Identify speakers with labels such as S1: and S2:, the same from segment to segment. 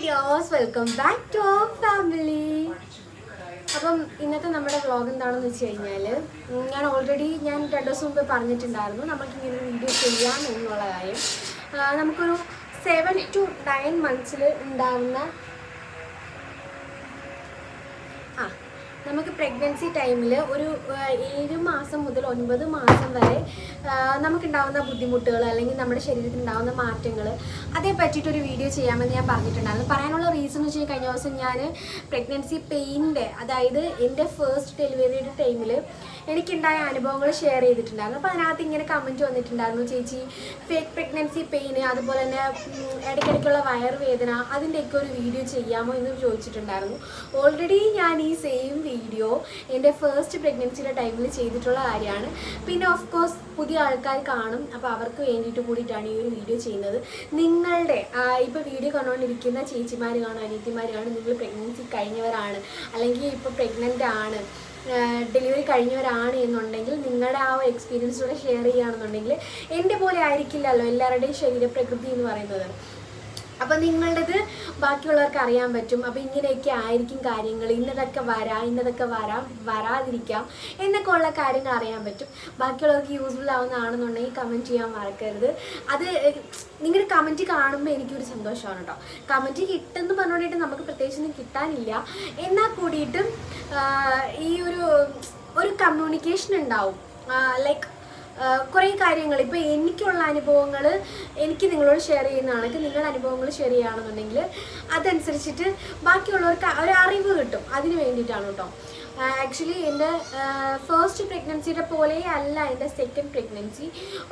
S1: Dears, welcome back to our family. അപ്പം ഇന്നത്തെ നമ്മുടെ വ്ളോഗ് എന്താണെന്ന് വെച്ച് കഴിഞ്ഞാൽ ഞാൻ ഓൾറെഡി 2 ദിവസം മുമ്പ് പറഞ്ഞിട്ടുണ്ടായിരുന്നു നമുക്കിങ്ങനെ ഒരു വീഡിയോ ചെയ്യാം എന്നുള്ള കാര്യം. നമുക്കൊരു 7 to 9 months ഉണ്ടാവുന്ന നമുക്ക് പ്രഗ്നൻസി ടൈമിൽ ഒരു 7 മാസം മുതൽ 9 മാസം വരെ നമുക്കുണ്ടാകുന്ന ബുദ്ധിമുട്ടുകൾ അല്ലെങ്കിൽ നമ്മുടെ ശരീരത്തിൽ ഉണ്ടാകുന്ന മാറ്റങ്ങൾ അതേ പറ്റിയിട്ടൊരു വീഡിയോ ചെയ്യാമെന്ന് ഞാൻ പറഞ്ഞിട്ടുണ്ടായിരുന്നു. പറയാനുള്ള റീസൺ എന്ന് വെച്ച് കഴിഞ്ഞാൽ കഴിഞ്ഞ ദിവസം ഞാൻ പ്രഗ്നൻസി പെയിനിൻ്റെ, അതായത് എൻ്റെ ഫസ്റ്റ് ഡെലിവറിയുടെ ടൈമിൽ എനിക്കുണ്ടായ അനുഭവങ്ങൾ ഷെയർ ചെയ്തിട്ടുണ്ടായിരുന്നു. അപ്പോൾ അതിനകത്ത് ഇങ്ങനെ കമൻറ്റ് വന്നിട്ടുണ്ടായിരുന്നു, ചേച്ചി ഫേക്ക് പ്രഗ്നൻസി പെയിന് അതുപോലെ തന്നെ ഇടയ്ക്കിടയ്ക്കുള്ള വയറുവേദന അതിൻ്റെയൊക്കെ ഒരു വീഡിയോ ചെയ്യാമോ എന്ന് ചോദിച്ചിട്ടുണ്ടായിരുന്നു. ഓൾറെഡി ഞാൻ ഈ സെയിം വീഡിയോ എൻ്റെ ഫസ്റ്റ് പ്രഗ്നൻസിയുടെ ടൈമിൽ ചെയ്തിട്ടുള്ള കാര്യമാണ്. പിന്നെ ഓഫ് കോഴ്സ് പുതിയ ആൾക്കാർ കാണും, അപ്പോൾ അവർക്ക് വേണ്ടിയിട്ട് കൂടിയിട്ടാണ് ഈ ഒരു വീഡിയോ ചെയ്യുന്നത്. നിങ്ങളുടെ ഇപ്പോൾ വീഡിയോ കണ്ടുകൊണ്ടിരിക്കുന്ന ചേച്ചിമാർ കാണും, അനിയത്തിമാർ കാണും, നിങ്ങൾ പ്രഗ്നൻസി കഴിഞ്ഞവരാണ് അല്ലെങ്കിൽ ഇപ്പോൾ പ്രഗ്നൻ്റ് ആണ്, ഡെലിവറി കഴിഞ്ഞവരാണ് എന്നുണ്ടെങ്കിൽ നിങ്ങളുടെ ആ ഒരു എക്സ്പീരിയൻസൂടെ ഷെയർ ചെയ്യുകയാണെന്നുണ്ടെങ്കിൽ എൻ്റെ പോലെ ആയിരിക്കില്ലല്ലോ എല്ലാവരുടെയും ശരീരപ്രകൃതി എന്ന് പറയുന്നത്. അപ്പോൾ നിങ്ങളുടേത് ബാക്കിയുള്ളവർക്ക് അറിയാൻ പറ്റും. അപ്പോൾ ഇങ്ങനെയൊക്കെ ആയിരിക്കും കാര്യങ്ങൾ, ഇന്നതൊക്കെ വരാതിരിക്കാം എന്നൊക്കെ ഉള്ള കാര്യങ്ങൾ അറിയാൻ പറ്റും. ബാക്കിയുള്ളവർക്ക് യൂസ്ഫുൾ ആവുന്നതാണെന്നുണ്ടെങ്കിൽ കമൻറ്റ് ചെയ്യാൻ മറക്കരുത്. അത് നിങ്ങളുടെ കമൻറ്റ് കാണുമ്പോൾ എനിക്കൊരു സന്തോഷമാണ് കേട്ടോ. കമൻറ്റ് കിട്ടുമെന്ന് പറഞ്ഞുകൊണ്ടിട്ട് നമുക്ക് പ്രത്യേകിച്ചൊന്നും കിട്ടാനില്ല, എന്നാൽ കൂടിയിട്ടും ഈ ഒരു കമ്മ്യൂണിക്കേഷൻ ഉണ്ടാവും. ലൈക്ക് കുറേ കാര്യങ്ങൾ ഇപ്പോൾ എനിക്കുള്ള അനുഭവങ്ങൾ എനിക്ക് നിങ്ങളോട് ഷെയർ ചെയ്യുന്നതാണെങ്കിൽ നിങ്ങളുടെ അനുഭവങ്ങൾ ഷെയർ ചെയ്യുകയാണെന്നുണ്ടെങ്കിൽ അതനുസരിച്ചിട്ട് ബാക്കിയുള്ളവർക്ക് ഒരു അറിവ് കിട്ടും. അതിന് വേണ്ടിയിട്ടാണ് കേട്ടോ. ആക്ച്വലി എൻ്റെ ഫസ്റ്റ് പ്രഗ്നൻസിയുടെ പോലെ അല്ല എൻ്റെ സെക്കൻഡ് പ്രഗ്നൻസി.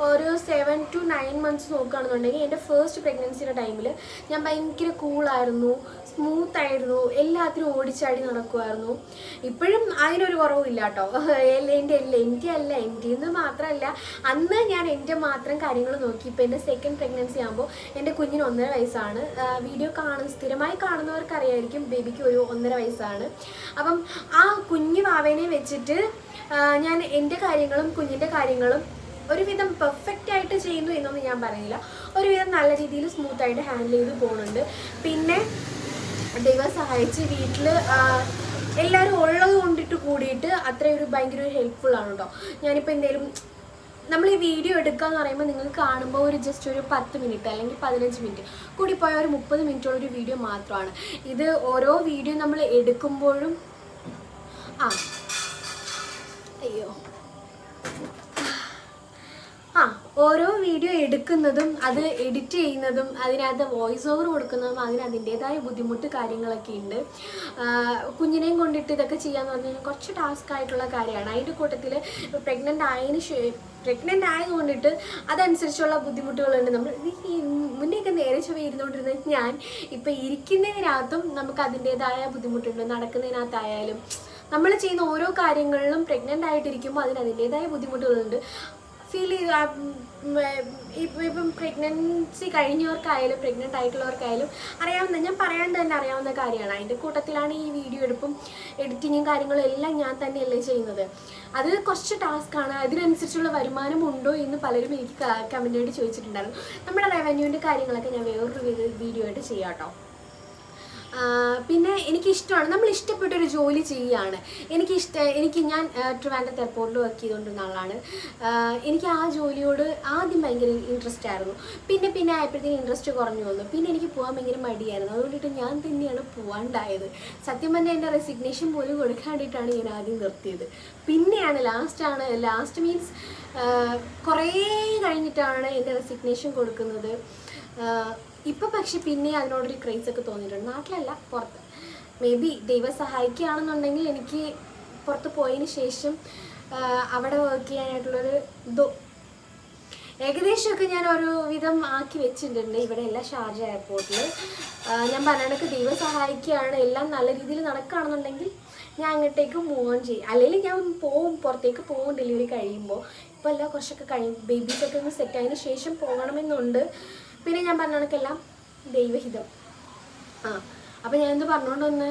S1: ഒരു 7 to 9 months നോക്കുകയാണെന്നുണ്ടെങ്കിൽ എൻ്റെ ഫസ്റ്റ് പ്രഗ്നൻസിയുടെ ടൈമിൽ ഞാൻ ഭയങ്കര കൂളായിരുന്നു, സ്മൂത്തായിരുന്നു, എല്ലാത്തിനും ഓടിച്ചാടി നടക്കുമായിരുന്നു. ഇപ്പോഴും അതിനൊരു കുറവില്ല കേട്ടോ. എൻ്റെ മാത്രമല്ല, അന്ന് ഞാൻ എൻ്റെ മാത്രം കാര്യങ്ങൾ നോക്കി. ഇപ്പോൾ എൻ്റെ സെക്കൻഡ് പ്രഗ്നൻസി ആകുമ്പോൾ എൻ്റെ കുഞ്ഞിന് 1.5 വയസ്സാണ്. വീഡിയോ സ്ഥിരമായി കാണുന്നവർക്ക് അറിയായിരിക്കും, ബേബിക്ക് ഒരു 1.5 വയസ്സാണ്. അപ്പം ആ കുഞ്ഞു വാവേനെ വെച്ചിട്ട് ഞാൻ എൻ്റെ കാര്യങ്ങളും കുഞ്ഞിൻ്റെ കാര്യങ്ങളും ഒരുവിധം പെർഫെക്റ്റ് ആയിട്ട് ചെയ്യുന്നു എന്നൊന്നും ഞാൻ പറയുന്നില്ല, ഒരുവിധം നല്ല രീതിയിൽ സ്മൂത്തായിട്ട് ഹാൻഡിൽ ചെയ്ത് പോകുന്നുണ്ട്. പിന്നെ ദൈവം സഹായിച്ച് വീട്ടിൽ എല്ലാവരും ഉള്ളത് കൊണ്ടിട്ട് കൂടിയിട്ട് അത്രയൊരു ഭയങ്കര ഒരു ഹെൽപ്ഫുള്ളാണ് കേട്ടോ. ഞാനിപ്പോൾ എന്തെങ്കിലും നമ്മൾ ഈ വീഡിയോ എടുക്കുക എന്ന് പറയുമ്പോൾ നിങ്ങൾക്ക് കാണുമ്പോൾ ഒരു ജസ്റ്റ് ഒരു 10 മിനിറ്റ് അല്ലെങ്കിൽ 15 മിനിറ്റ് കൂടിപ്പോയ ഒരു 30 മിനിറ്റുള്ളൊരു വീഡിയോ മാത്രമാണ് ഇത്. ഓരോ വീഡിയോ നമ്മൾ എടുക്കുമ്പോഴും ഓരോ വീഡിയോ എടുക്കുന്നതും അത് എഡിറ്റ് ചെയ്യുന്നതും അതിനകത്ത് വോയിസ് ഓവർ കൊടുക്കുന്നതും അതിൻ്റേതായ ബുദ്ധിമുട്ട് കാര്യങ്ങളൊക്കെ ഉണ്ട്. കുഞ്ഞിനെയും കൊണ്ടിട്ട് ഇതൊക്കെ ചെയ്യാന്ന് പറഞ്ഞു കഴിഞ്ഞാൽ കുറച്ച് ടാസ്ക് ആയിട്ടുള്ള കാര്യമാണ്. അതിൻ്റെ കൂട്ടത്തിൽ പ്രഗ്നൻ്റ് ആയതുകൊണ്ടിട്ട് അതനുസരിച്ചുള്ള ബുദ്ധിമുട്ടുകളുണ്ട്. നമ്മൾ മുന്നേയൊക്കെ നേരെ ചൊവ്വ ഇരുന്നുകൊണ്ടിരുന്നത് ഞാൻ ഇപ്പോൾ ഇരിക്കുന്നതിനകത്തും നമുക്ക് അതിൻ്റേതായ ബുദ്ധിമുട്ടുണ്ട്. നടക്കുന്നതിനകത്തായാലും നമ്മൾ ചെയ്യുന്ന ഓരോ കാര്യങ്ങളിലും പ്രഗ്നൻ്റ് ആയിട്ടിരിക്കുമ്പോൾ അതിൻ്റേതായ ബുദ്ധിമുട്ടുകളുണ്ട്. ഫീൽ ചെയ്ത് ഇപ്പം പ്രഗ്നൻസി കഴിഞ്ഞവർക്കായാലും പ്രഗ്നൻ്റ് ആയിട്ടുള്ളവർക്കായാലും ഞാൻ പറയാൻ തന്നെ അറിയാവുന്ന കാര്യമാണ്. അതിൻ്റെ കൂട്ടത്തിലാണ് ഈ വീഡിയോ എടുപ്പും എഡിറ്റിങ്ങും കാര്യങ്ങളും എല്ലാം ഞാൻ തന്നെയല്ലേ ചെയ്യുന്നത്. അത് കുറച്ച് ടാസ്ക്കാണ്. അതിനനുസരിച്ചുള്ള വരുമാനം ഉണ്ടോ എന്ന് പലരും എനിക്ക് കമൻറ്റായിട്ട് ചോദിച്ചിട്ടുണ്ടായിരുന്നു. നമ്മുടെ റവന്യൂവിൻ്റെ കാര്യങ്ങളൊക്കെ ഞാൻ വേറൊരു വീഡിയോ ആയിട്ട് ചെയ്യാം കേട്ടോ. പിന്നെ എനിക്കിഷ്ടമാണ്, നമ്മൾ ഇഷ്ടപ്പെട്ടൊരു ജോലി ചെയ്യുകയാണ്. ഞാൻ ട്രിവാൻഡ്രത്ത് എയർപോർട്ടിൽ വർക്ക് ചെയ്തുകൊണ്ടിരുന്ന ആളാണ്. എനിക്ക് ആ ജോലിയോട് ആദ്യം ഭയങ്കര ഇൻട്രസ്റ്റ് ആയിരുന്നു. പിന്നെ ആയപ്പോഴത്തേക്കും ഇൻട്രസ്റ്റ് കുറഞ്ഞു വന്നു. പിന്നെ എനിക്ക് പോകാൻ ഭയങ്കര മടിയായിരുന്നു. അതുകൊണ്ടിട്ട് ഞാൻ തന്നെയാണ് പോകാണ്ടായത്. സത്യം പറഞ്ഞാൽ എൻ്റെ റെസിഗ്നേഷൻ പോലും കൊടുക്കാണ്ടിട്ടാണ് ഞാൻ ആദ്യം നിർത്തിയത്. പിന്നെയാണ് ലാസ്റ്റ് മീൻസ് കുറേ കഴിഞ്ഞിട്ടാണ് എൻ്റെ റെസിഗ്നേഷൻ കൊടുക്കുന്നത്. ഇപ്പോൾ പക്ഷെ പിന്നെ അതിനോടൊരു ക്രേസൊക്കെ തോന്നിയിട്ടുണ്ട്. നാട്ടിലല്ല, പുറത്ത്. മേ ബി ദൈവം സഹായിക്കുകയാണെന്നുണ്ടെങ്കിൽ എനിക്ക് പുറത്ത് പോയതിന് ശേഷം അവിടെ വർക്ക് ചെയ്യാനായിട്ടുള്ളൊരു ഏകദേശമൊക്കെ ഞാൻ ഒരു വിധം ആക്കി വെച്ചിട്ടുണ്ട്. ഇവിടെ എല്ലാം ഷാർജ എയർപോർട്ടിൽ. ഞാൻ പറഞ്ഞിടക്ക് ദൈവം സഹായിക്കുകയാണ്, എല്ലാം നല്ല രീതിയിൽ നടക്കുകയാണെന്നുണ്ടെങ്കിൽ ഞാൻ അങ്ങോട്ടേക്ക് മൂവ് ഓൺ ചെയ്യും. അല്ലെങ്കിൽ ഞാൻ പുറത്തേക്ക് പോകും ഡെലിവറി കഴിയുമ്പോൾ. ഇപ്പോൾ എല്ലാം കുറച്ചൊക്കെ ബേബീസൊക്കെ ഒന്ന് സെറ്റായതിന് ശേഷം പോകണമെന്നുണ്ട്. പിന്നെ ഞാൻ പറഞ്ഞ കണക്കെല്ലാം ദൈവഹിതം. അപ്പോൾ ഞാൻ എന്ത് പറഞ്ഞുകൊണ്ട് വന്ന്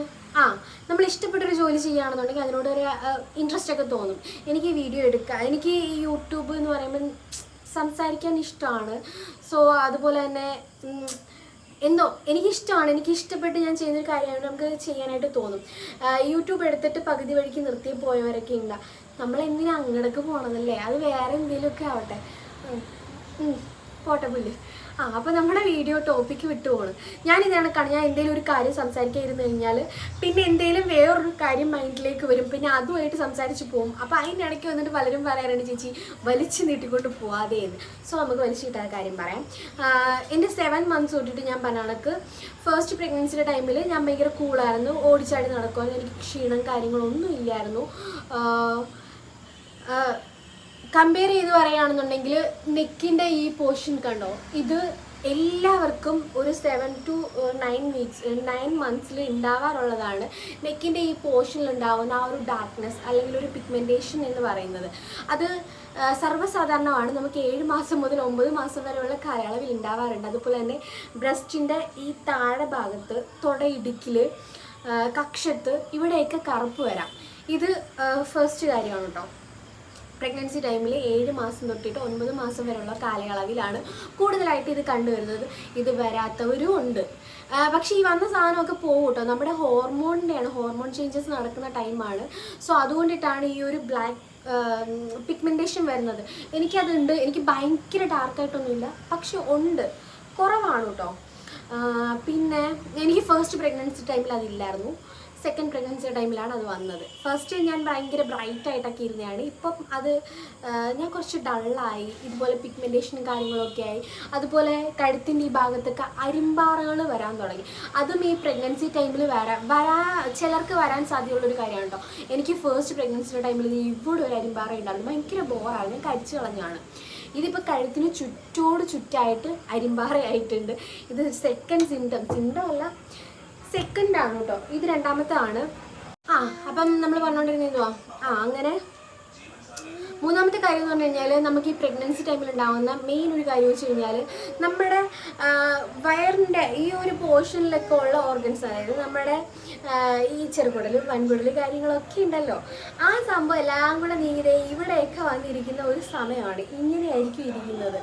S1: നമ്മൾ ഇഷ്ടപ്പെട്ടൊരു ജോലി ചെയ്യുകയാണെന്നുണ്ടെങ്കിൽ അതിനോടൊരു ഇൻട്രസ്റ്റ് ഒക്കെ തോന്നും. എനിക്ക് വീഡിയോ എടുക്കാം, എനിക്ക് ഈ യൂട്യൂബ് എന്ന് പറയുമ്പോൾ സംസാരിക്കാൻ ഇഷ്ടമാണ്. സോ അതുപോലെ തന്നെ എന്തോ എനിക്കിഷ്ടമാണ്, എനിക്ക് ഇഷ്ടപ്പെട്ട് ഞാൻ ചെയ്യുന്നൊരു കാര്യമാണ്, നമുക്ക് ചെയ്യാനായിട്ട് തോന്നും. യൂട്യൂബ് എടുത്തിട്ട് പകുതി വഴിക്ക് നിർത്തി പോയവരൊക്കെ ഉണ്ട്. നമ്മളെന്തിനാ അങ്ങടക്ക് പോകണമെന്നല്ലേ, അത് വേറെ എന്തെങ്കിലുമൊക്കെ ആവട്ടെ. പോട്ടെ പുല്ല്. അപ്പോൾ നമ്മുടെ വീഡിയോ ടോപ്പിക്ക് വിട്ടു പോകണം. ഞാനിതാണ് ഞാൻ എന്തെങ്കിലും ഒരു കാര്യം സംസാരിക്കാതിരുന്നു കഴിഞ്ഞാൽ പിന്നെ എന്തെങ്കിലും വേറൊരു കാര്യം മൈൻഡിലേക്ക് വരും, പിന്നെ അതുമായിട്ട് സംസാരിച്ച് പോകും. അപ്പോൾ അതിൻ്റെ ഇടയ്ക്ക് വന്നിട്ട് പലരും പറയാറുണ്ട് ചേച്ചി വലിച്ചു നീട്ടിക്കൊണ്ട് പോവാതെ എന്ന്. സോ നമുക്ക് വലിച്ചു കിട്ടാത്ത കാര്യം പറയാം. എൻ്റെ 7 months തൊട്ടിട്ട് ഞാൻ പറഞ്ഞ കണക്ക് ഫസ്റ്റ് പ്രഗ്നൻസിയുടെ ടൈമിൽ ഞാൻ ഭയങ്കര കൂളായിരുന്നു, ഓടിച്ചാടി നടക്കുമായിരുന്നു, എനിക്ക് ക്ഷീണം കാര്യങ്ങളൊന്നും ഇല്ലായിരുന്നു. കമ്പയർ ചെയ്ത് പറയുകയാണെന്നുണ്ടെങ്കിൽ നെക്കിൻ്റെ ഈ പോർഷൻ കണ്ടോ, ഇത് എല്ലാവർക്കും ഒരു 7 to 9 months ഉണ്ടാവാറുള്ളതാണ്. നെക്കിൻ്റെ ഈ പോർഷനിൽ ഉണ്ടാവുന്ന ആ ഒരു ഡാർക്ക്നെസ് അല്ലെങ്കിൽ ഒരു പിഗ്മെൻറ്റേഷൻ എന്ന് പറയുന്നത് അത് സർവ്വസാധാരണമാണ്. നമുക്ക് 7 മാസം മുതൽ 9 മാസം വരെയുള്ള കാലയളവിൽ ഉണ്ടാവാറുണ്ട്. അതുപോലെ തന്നെ ബ്രസ്റ്റിൻ്റെ ഈ താഴെ ഭാഗത്ത്, തുടയിടുക്കിൽ, കക്ഷത്ത് ഇവിടെയൊക്കെ കറുപ്പ് വരാം. ഇത് ഫസ്റ്റ് കാര്യമാണ് കേട്ടോ. പ്രഗ്നൻസി ടൈമിൽ 7 മാസം തൊട്ടിട്ട് 9 മാസം വരെയുള്ള കാലയളവിലാണ് കൂടുതലായിട്ട് ഇത് കണ്ടുവരുന്നത്. ഇത് വരാത്തവരും ഉണ്ട്. പക്ഷേ ഈ വന്ന സാധനമൊക്കെ പോകും കേട്ടോ. നമ്മുടെ ഹോർമോൺ ചേഞ്ചസ് നടക്കുന്ന ടൈമാണ്. സോ അതുകൊണ്ടിട്ടാണ് ഈ ഒരു ബ്ലാക്ക് പിഗ്മെൻറ്റേഷൻ വരുന്നത്. എനിക്കതുണ്ട്. എനിക്ക് ഭയങ്കര ഡാർക്കായിട്ടൊന്നുമില്ല, പക്ഷെ ഉണ്ട്, കുറവാണ് കേട്ടോ. പിന്നെ എനിക്ക് ഫസ്റ്റ് പ്രഗ്നൻസി ടൈമിൽ അതില്ലായിരുന്നു. സെക്കൻഡ് പ്രഗ്നൻസി ടൈമിലാണ് അത് വന്നത്. ഫസ്റ്റ് ഞാൻ ഭയങ്കര ബ്രൈറ്റായിട്ടൊക്കെ ഇരുന്നതാണ്. ഇപ്പം അത് ഞാൻ കുറച്ച് ഡള്ളായി, ഇതുപോലെ പിഗ്മെൻറ്റേഷനും കാര്യങ്ങളൊക്കെ ആയി. അതുപോലെ കഴുത്തിൻ്റെ ഈ ഭാഗത്തൊക്കെ അരിമ്പാറകൾ വരാൻ തുടങ്ങി. അതും ഈ പ്രഗ്നൻസി ടൈമിൽ ചിലർക്ക് വരാൻ സാധ്യതയുള്ളൊരു കാര്യമാണ് കേട്ടോ. എനിക്ക് ഫസ്റ്റ് പ്രഗ്നൻസിയുടെ ടൈമിൽ ഇവിടെ ഒരു അരിമ്പാറ ഉണ്ടായിരുന്നു, ഭയങ്കര ബോറാണ്, ഞാൻ കരിച്ചു കളഞ്ഞാണ്. ഇതിപ്പോൾ കഴുത്തിന് ചുറ്റായിട്ട് അരിമ്പാറയായിട്ടുണ്ട്. ഇത് സെക്കൻഡ് സിംറ്റം അല്ല, സെക്കൻഡാണ് കേട്ടോ. ഇത് രണ്ടാമത്തെ. അപ്പം നമ്മൾ പറഞ്ഞുകൊണ്ടിരുന്നോ. അങ്ങനെ മൂന്നാമത്തെ കാര്യം എന്ന് പറഞ്ഞു കഴിഞ്ഞാൽ നമുക്ക് ഈ പ്രഗ്നൻസി ടൈമിൽ ഉണ്ടാകുന്ന മെയിൻ ഒരു കാര്യം വെച്ച് കഴിഞ്ഞാൽ നമ്മുടെ വയറിൻ്റെ ഈ ഒരു പോർഷനിലൊക്കെ ഉള്ള ഓർഗൻസ്, അതായത് നമ്മുടെ ഈ ചെറുകുടൽ, വൻകുടൽ കാര്യങ്ങളൊക്കെ ഉണ്ടല്ലോ, ആ സംഭവം എല്ലാം കൂടെ നീങ്ങി ഇവിടെയൊക്കെ വന്നിരിക്കുന്ന ഒരു സമയമാണ്. ഇങ്ങനെയായിരിക്കും ഇരിക്കുന്നത്.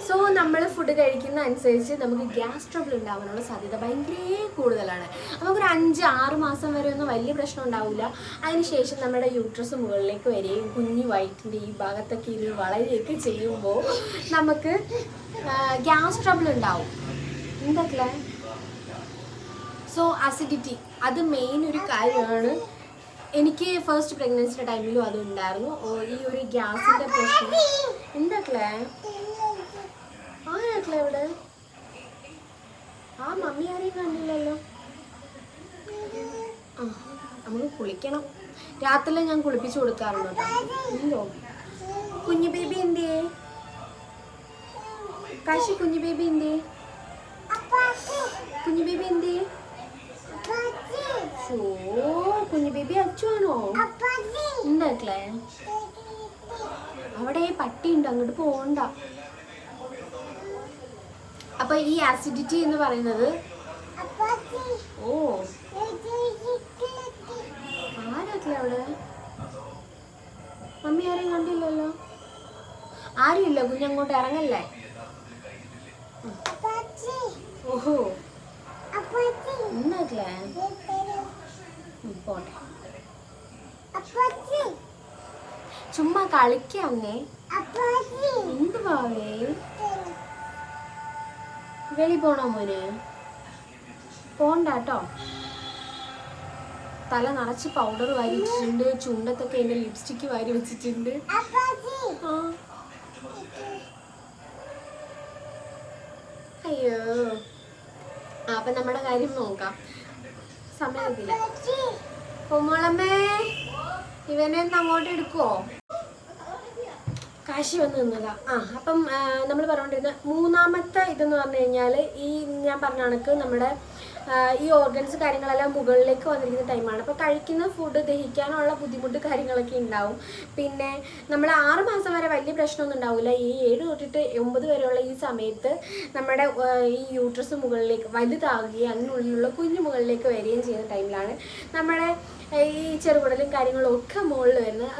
S1: സോ നമ്മൾ ഫുഡ് കഴിക്കുന്ന അനുസരിച്ച് നമുക്ക് ഗ്യാസ് ട്രബിൾ ഉണ്ടാകാനുള്ള സാധ്യത ഭയങ്കര കൂടുതലാണ്. നമുക്കൊരു 5-6 മാസം വരെ ഒന്നും വലിയ പ്രശ്നം ഉണ്ടാവില്ല. അതിനുശേഷം നമ്മുടെ യൂട്രസ് മുകളിലേക്ക് വരികയും കുഞ്ഞു വയറ്റിൻ്റെ ഈ ഭാഗത്തൊക്കെ ഇത് വളരെയൊക്കെ ചെയ്യുമ്പോൾ നമുക്ക് ഗ്യാസ് ട്രബിൾ ഉണ്ടാവും. എന്തൊക്കെ സോ അസിഡിറ്റി അത് മെയിൻ ഒരു കാര്യമാണ്. എനിക്ക് ഫസ്റ്റ് പ്രഗ്നൻസിയുടെ ടൈമിലും അതുണ്ടായിരുന്നു. ഈ ഒരു ഗ്യാസിൻ്റെ പ്രശ്നം. എന്തൊക്കെ ഇവിടെ മമ്മി ആരെയും കണ്ടില്ലല്ലോ. നമുക്ക് കുളിക്കണം. രാത്രി ഞാൻ കുളിപ്പിച്ചു കൊടുക്കാറുണ്ട് കേട്ടോ. എന്തോ കുഞ്ഞു ബേബി എന്തേ? കാശി കുഞ്ഞു ബേബി എന്തേ? കുഞ്ഞു ബേബി എന്തേ? കുഞ്ഞു ബേബി അച്ചുവാണോ? എന്താക്കളെ അവിടെ പട്ടിയുണ്ട്, അങ്ങോട്ട് പോകണ്ട. അപ്പൊ ഈ ആസിഡിറ്റി എന്ന് പറയുന്നത് ആരൊക്കെ അവിടെ? മമ്മി ആരെയും കണ്ടില്ലല്ലോ. ആരും ഇല്ല, കുഞ്ഞങ്ങോട്ട് ഇറങ്ങല്ലേ. ഓഹോ എന്നാക്കളെ പോട്ടെ, ചുമ്മാ കളിക്കാന്നേ. എന്ത് ഭാവേ വെളി പോണോ മോന്? പോണ്ടാട്ടോ. തല നിറച്ച് പൗഡർ വാരി വെച്ചിട്ടുണ്ട്, ചുണ്ടത്തൊക്കെ എൻ്റെ ലിപ്സ്റ്റിക്ക് വാരി വെച്ചിട്ടുണ്ട്. അയ്യോ. അപ്പം നമ്മുടെ കാര്യം നോക്കാം. സമയത്തില്ല. പൊമ്മോളമ്മേ ഇവനെ ഒന്ന് അങ്ങോട്ട് എടുക്കുവോ? കാശി വന്ന് നിന്നതാ. അപ്പം നമ്മൾ പറഞ്ഞുകൊണ്ടിരുന്ന മൂന്നാമത്തെ ഇതെന്ന് പറഞ്ഞു കഴിഞ്ഞാൽ ഈ ഞാൻ പറഞ്ഞ കണക്ക് നമ്മുടെ ഈ ഓർഗൻസ് കാര്യങ്ങളെല്ലാം മുകളിലേക്ക് വന്നിരിക്കുന്ന ടൈമാണ്. അപ്പോൾ കഴിക്കുന്ന ഫുഡ് ദഹിക്കാനുള്ള ബുദ്ധിമുട്ട് കാര്യങ്ങളൊക്കെ ഉണ്ടാവും. പിന്നെ നമ്മൾ 6 മാസം വരെ വലിയ പ്രശ്നമൊന്നും ഉണ്ടാവില്ല. ഈ 7 തൊട്ടിട്ട് 9 വരെയുള്ള ഈ സമയത്ത് നമ്മുടെ ഈ യൂട്രസ് മുകളിലേക്ക് വലുതാവുകയും അതിനുള്ളിലുള്ള കുഞ്ഞു മുകളിലേക്ക് വരികയും ചെയ്യുന്ന ടൈമിലാണ് നമ്മുടെ ഈ ചെറുകുടലും കാര്യങ്ങളും ഒക്കെ മുകളിൽ വരുന്നത്.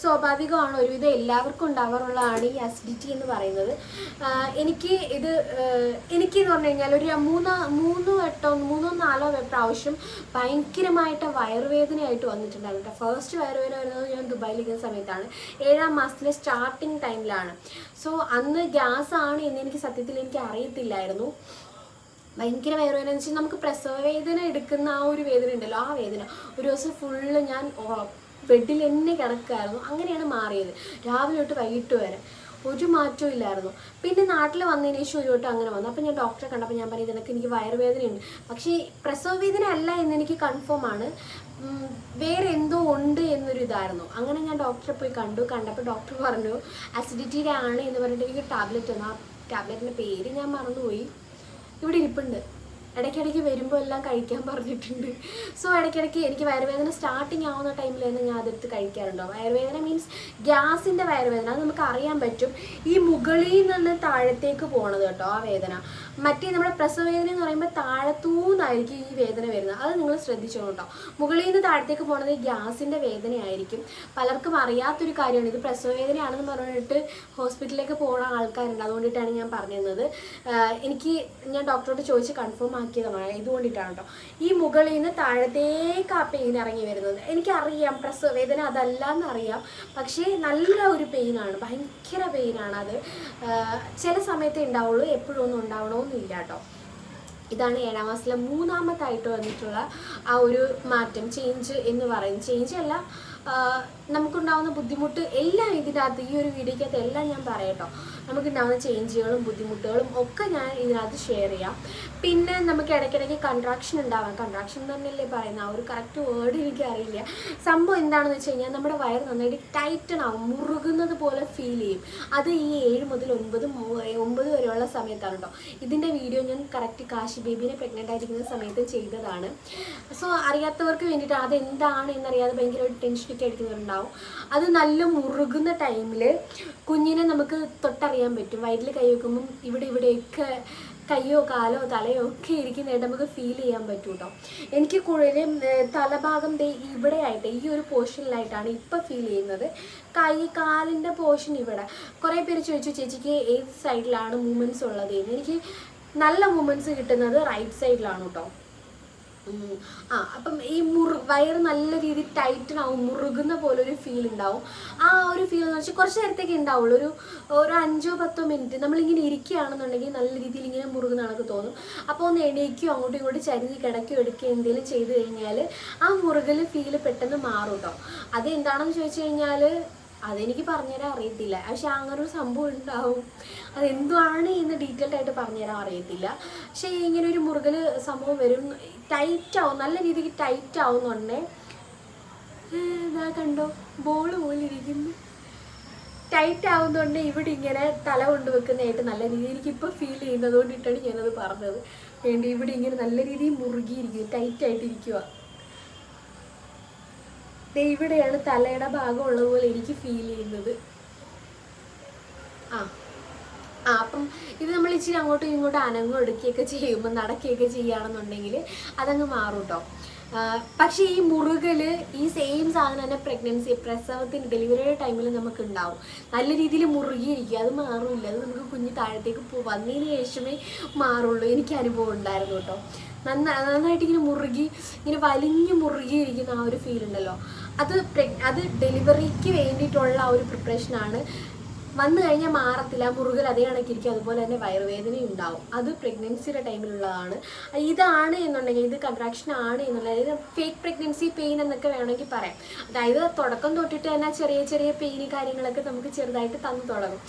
S1: സ്വാഭാവികമാണ്, ഒരുവിധം എല്ലാവർക്കും ഉണ്ടാവാറുള്ളതാണ് ഈ അസിഡിറ്റി എന്ന് പറയുന്നത്. എനിക്കെന്ന് പറഞ്ഞു കഴിഞ്ഞാൽ ഒരു 3-4 പ്രാവശ്യം ഭയങ്കരമായിട്ട് വയറുവേദനയായിട്ട് വന്നിട്ടുണ്ടായിരുന്നു കേട്ടോ. ഫസ്റ്റ് വയറുവേദന വരുന്നത് ഞാൻ ദുബായിലിരിക്കുന്ന സമയത്താണ്, 7-ാം മാസത്തിലെ സ്റ്റാർട്ടിങ് ടൈമിലാണ്. അന്ന് ഗ്യാസ് ആണ് എന്ന് എനിക്ക് സത്യത്തിൽ എനിക്ക് അറിയത്തില്ലായിരുന്നു. ഭയങ്കര വയറുവേദന എന്ന് വെച്ചാൽ നമുക്ക് പ്രസവ വേദന എടുക്കുന്ന ആ ഒരു വേദന ഉണ്ടല്ലോ, ആ വേദന ഒരു ദിവസം ഫുള്ള് ഞാൻ ബെഡിൽ തന്നെ കിടക്കുമായിരുന്നു. അങ്ങനെയാണ് മാറിയത്. രാവിലെ തൊട്ട് വൈകിട്ട് വരെ ഒരു മാറ്റവും ഇല്ലായിരുന്നു. പിന്നെ നാട്ടിൽ വന്നതിന് ശേഷം ഒരു വട്ടം അങ്ങനെ വന്നു. അപ്പോൾ ഞാൻ ഡോക്ടറെ കണ്ടപ്പോൾ ഞാൻ പറയുന്നത് എനിക്ക് വയറുവേദനയുണ്ട്, പക്ഷേ പ്രസവ വേദന അല്ല എന്നെനിക്ക് കൺഫേം ആണ്, വേറെ എന്തോ ഉണ്ട് എന്നൊരു ഇതായിരുന്നു. അങ്ങനെ ഞാൻ ഡോക്ടറെ പോയി കണ്ടപ്പോൾ ഡോക്ടർ പറഞ്ഞു അസിഡിറ്റിയുടെ ആണ് എന്ന് പറഞ്ഞിട്ട് എനിക്ക് ടാബ്ലറ്റ് തന്നു. ആ ടാബ്ലറ്റിൻ്റെ പേര് ഞാൻ മറന്നുപോയി, ഇവിടെ ഇരിപ്പുണ്ട്. ഇടയ്ക്കിടയ്ക്ക് വരുമ്പോൾ എല്ലാം കഴിക്കാൻ പറഞ്ഞിട്ടുണ്ട്. ഇടയ്ക്കിടയ്ക്ക് എനിക്ക് വയറുവേദന സ്റ്റാർട്ടിങ് ആവുന്ന ടൈമിൽ തന്നെ ഞാൻ അതെടുത്ത് കഴിക്കാറുണ്ടോ. വയറുവേദന മീൻസ് ഗ്യാസിൻ്റെ വയറുവേദന, അത് നമുക്ക് അറിയാൻ പറ്റും. ഈ മുകളിൽ നിന്ന് താഴത്തേക്ക് പോകണത് കേട്ടോ ആ വേദന. മറ്റേ നമ്മുടെ പ്രസവവേദന എന്ന് പറയുമ്പോൾ താഴത്തൂന്നായിരിക്കും ഈ വേദന വരുന്നത്. അത് നിങ്ങൾ ശ്രദ്ധിച്ചോളൂ കേട്ടോ. മുകളിൽ നിന്ന് താഴത്തേക്ക് പോകുന്നത് ഗ്യാസിൻ്റെ വേദനയായിരിക്കും. പലർക്കും അറിയാത്തൊരു കാര്യമാണ് ഇത്. പ്രസവവേദനയാണെന്ന് പറഞ്ഞിട്ട് ഹോസ്പിറ്റലിലേക്ക് പോകുന്ന ആൾക്കാരുണ്ട്. അതുകൊണ്ടിട്ടാണ് ഞാൻ പറഞ്ഞിരുന്നത്. ഞാൻ ഡോക്ടറോട് ചോദിച്ച് കൺഫേം ആക്കിയതാണ്, ഇതുകൊണ്ടിട്ടാണ് കേട്ടോ. ഈ മുകളിൽ നിന്ന് താഴത്തേക്ക് ആ പെയിൻ ഇറങ്ങി വരുന്നത് എനിക്കറിയാം. പ്രസവവേദന അതല്ല എന്നറിയാം, പക്ഷേ നല്ല ഒരു പെയിനാണ്, ഭയങ്കര പെയിനാണ്. അത് ചില സമയത്തേ ഉണ്ടാവുള്ളൂ, എപ്പോഴും ഒന്നും ഉണ്ടാവണമെന്നില്ല കേട്ടോ. ഇതാണ് 7-ാം മാസത്തിലെ 3ാമത്തായിട്ട് വന്നിട്ടുള്ള ആ ഒരു മാറ്റം, ചേഞ്ച് എന്ന് പറയുന്നത്. ചേഞ്ച് അല്ല, നമുക്കുണ്ടാവുന്ന ബുദ്ധിമുട്ട് എല്ലാം ഇതിനകത്ത് ഈ ഒരു വീഡിയോക്കകത്ത് എല്ലാം ഞാൻ പറയട്ടോ. നമുക്കുണ്ടാവുന്ന ചേഞ്ചുകളും ബുദ്ധിമുട്ടുകളും ഒക്കെ ഞാൻ ഇതിനകത്ത് ഷെയർ ചെയ്യാം. പിന്നെ നമുക്ക് ഇടയ്ക്കിടയ്ക്ക് കൺട്രാക്ഷൻ ഉണ്ടാവാം. കൺട്രാക്ഷൻ തന്നെയല്ലേ പറയുന്നത്, ആ ഒരു കറക്റ്റ് വേർഡ് എനിക്കറിയില്ല. സംഭവം എന്താണെന്ന് വെച്ച് കഴിഞ്ഞാൽ നമ്മുടെ വയറ് നന്നായിട്ട് ടൈറ്റൺ ആവും, മുറുകുന്നത് പോലെ ഫീൽ ചെയ്യും. അത് ഈ 7 മുതൽ 9 വരെയുള്ള സമയത്താണ് കേട്ടോ. ഇതിൻ്റെ വീഡിയോ ഞാൻ കറക്റ്റ് കാശി ബേബീനെ പ്രഗ്നൻ്റ് ആയിരിക്കുന്ന സമയത്ത് ചെയ്തതാണ്. അറിയാത്തവർക്ക് വേണ്ടിയിട്ട് അതെന്താണ് എന്നറിയാതെ ഭയങ്കരമായിട്ട് ടെൻഷനൊക്കെ അടിക്കുന്നവരുണ്ടാവും. അത് നല്ല മുറുകുന്ന ടൈമിൽ കുഞ്ഞിനെ നമുക്ക് തൊട്ടറിയാൻ പറ്റും. വയറ്റിൽ കൈ വെക്കുമ്പം ഇവിടെയൊക്കെ കയ്യോ കാലോ തലയോ ഒക്കെ ഇരിക്കുന്നതായിട്ട് നമുക്ക് ഫീൽ ചെയ്യാൻ പറ്റും കേട്ടോ. എനിക്ക് കൂടുതലും തലഭാഗം ഇവിടെ ആയിട്ട് ഈ ഒരു പോർഷനിലായിട്ടാണ് ഇപ്പം ഫീൽ ചെയ്യുന്നത്. കാലിൻ്റെ പോർഷൻ ഇവിടെ. കുറേ പേര് ചോദിച്ചു ചേച്ചിക്ക് ഏത് സൈഡിലാണ് മൂവ്മെൻറ്റ്സ് ഉള്ളത് എന്ന്. എനിക്ക് നല്ല മൂവ്മെൻറ്റ്സ് കിട്ടുന്നത് റൈറ്റ് സൈഡിലാണ് കേട്ടോ. അപ്പം ഈ വയറ് നല്ല രീതിയിൽ ടൈറ്റൻ ആവും, മുറുകുന്ന പോലെ ഒരു ഫീൽ ഉണ്ടാവും. ആ ഒരു ഫീൽ എന്ന് വെച്ചാൽ കുറച്ച് നേരത്തേക്ക് ഉണ്ടാവുള്ളൂ. ഒരു 5-10 മിനിറ്റ് നമ്മളിങ്ങനെ ഇരിക്കുകയാണെന്നുണ്ടെങ്കിൽ നല്ല രീതിയിൽ ഇങ്ങനെ മുറുകുന്ന കണക്ക് തോന്നും. അപ്പോൾ ഒന്ന് എണീക്കുകയോ അങ്ങോട്ടും ഇങ്ങോട്ടും ചരിഞ്ഞ് കിടക്കുകയോ എടുക്കുകയോ എന്തെങ്കിലും ചെയ്ത് കഴിഞ്ഞാൽ ആ മുറുകൽ ഫീല് പെട്ടെന്ന് മാറും കേട്ടോ. അത് എന്താണെന്ന് ചോദിച്ചു കഴിഞ്ഞാൽ അതെനിക്ക് പറഞ്ഞുതരാൻ അറിയത്തില്ല, പക്ഷെ അങ്ങനെ ഒരു സംഭവം ഉണ്ടാവും. അതെന്തുവാണ് എന്ന് ഡീറ്റെയിൽഡ് ആയിട്ട് പറഞ്ഞുതരാൻ അറിയത്തില്ല. പക്ഷേ ഇങ്ങനെ ഒരു മുറുകൽ സംഭവം വരും, ടൈറ്റാവും, നല്ല രീതിക്ക് ടൈറ്റ് ആവുന്നുണ്ടേ. ഇതാ കണ്ടോ, ബോള് പോലെ ഇരിക്കുന്നു. ടൈറ്റ് ആവുന്നുണ്ട് ഇവിടെ ഇങ്ങനെ തല കൊണ്ട് വെക്കുന്നതായിട്ട് നല്ല രീതിയിൽ എനിക്കിപ്പോൾ ഫീൽ ചെയ്യുന്നത് കൊണ്ടിട്ടാണ് ഞാനത് പറഞ്ഞത്. വേണ്ടി ഇവിടെ ഇങ്ങനെ നല്ല രീതിയിൽ മുറുകിയിരിക്കുന്നു, ടൈറ്റായിട്ടിരിക്കുക. ഇവിടെയാണ് തലയുടെ ഭാഗം ഉള്ളതുപോലെ എനിക്ക് ഫീൽ ചെയ്യുന്നത്. അപ്പം ഇത് നമ്മൾ ഇച്ചിരി അങ്ങോട്ടും ഇങ്ങോട്ടും അനങ്ങും എടുക്കുകയൊക്കെ ചെയ്യുമ്പോൾ നടക്കുകയൊക്കെ ചെയ്യുകയാണെന്നുണ്ടെങ്കിൽ അതങ്ങ് മാറും കേട്ടോ. പക്ഷേ ഈ മുറുകൽ ഈ സെയിം സാധനം തന്നെ പ്രസവത്തിന് ഡെലിവറിയുടെ ടൈമിൽ നമുക്ക് ഉണ്ടാവും. നല്ല രീതിയിൽ മുറുകിയിരിക്കുക, അത് മാറില്ല. അത് നമുക്ക് കുഞ്ഞ് താഴത്തേക്ക് വന്നതിന് ശേഷമേ മാറുള്ളൂ. എനിക്ക് അനുഭവം ഉണ്ടായിരുന്നു കേട്ടോ. നന്നായിട്ട് ഇങ്ങനെ മുറുകി, ഇങ്ങനെ വലിഞ്ഞു മുറുകിയിരിക്കുന്ന ആ ഒരു ഫീൽ ഉണ്ടല്ലോ, അത് ഡെലിവറിക്ക് വേണ്ടിയിട്ടുള്ള ആ ഒരു പ്രിപ്പറേഷനാണ്. വന്നു കഴിഞ്ഞാൽ മാറത്തില്ല, മുറുകൽ അതേ കണക്കിരിക്കും. അതുപോലെ തന്നെ വയറുവേദനയും ഉണ്ടാവും. അത് പ്രഗ്നൻസിയുടെ ടൈമിലുള്ളതാണ്. ഇതാണ് എന്നുണ്ടെങ്കിൽ, ഇത് കൺട്രാക്ഷൻ ആണ് എന്നുള്ളത് ഫേക്ക് പ്രഗ്നൻസി പെയിൻ എന്നൊക്കെ വേണമെങ്കിൽ പറയാം. അതായത് തുടക്കം തൊട്ടിട്ട് തന്നെ ചെറിയ ചെറിയ പെയിൻ കാര്യങ്ങളൊക്കെ നമുക്ക് ചെറുതായിട്ട് തന്നു തുടങ്ങും.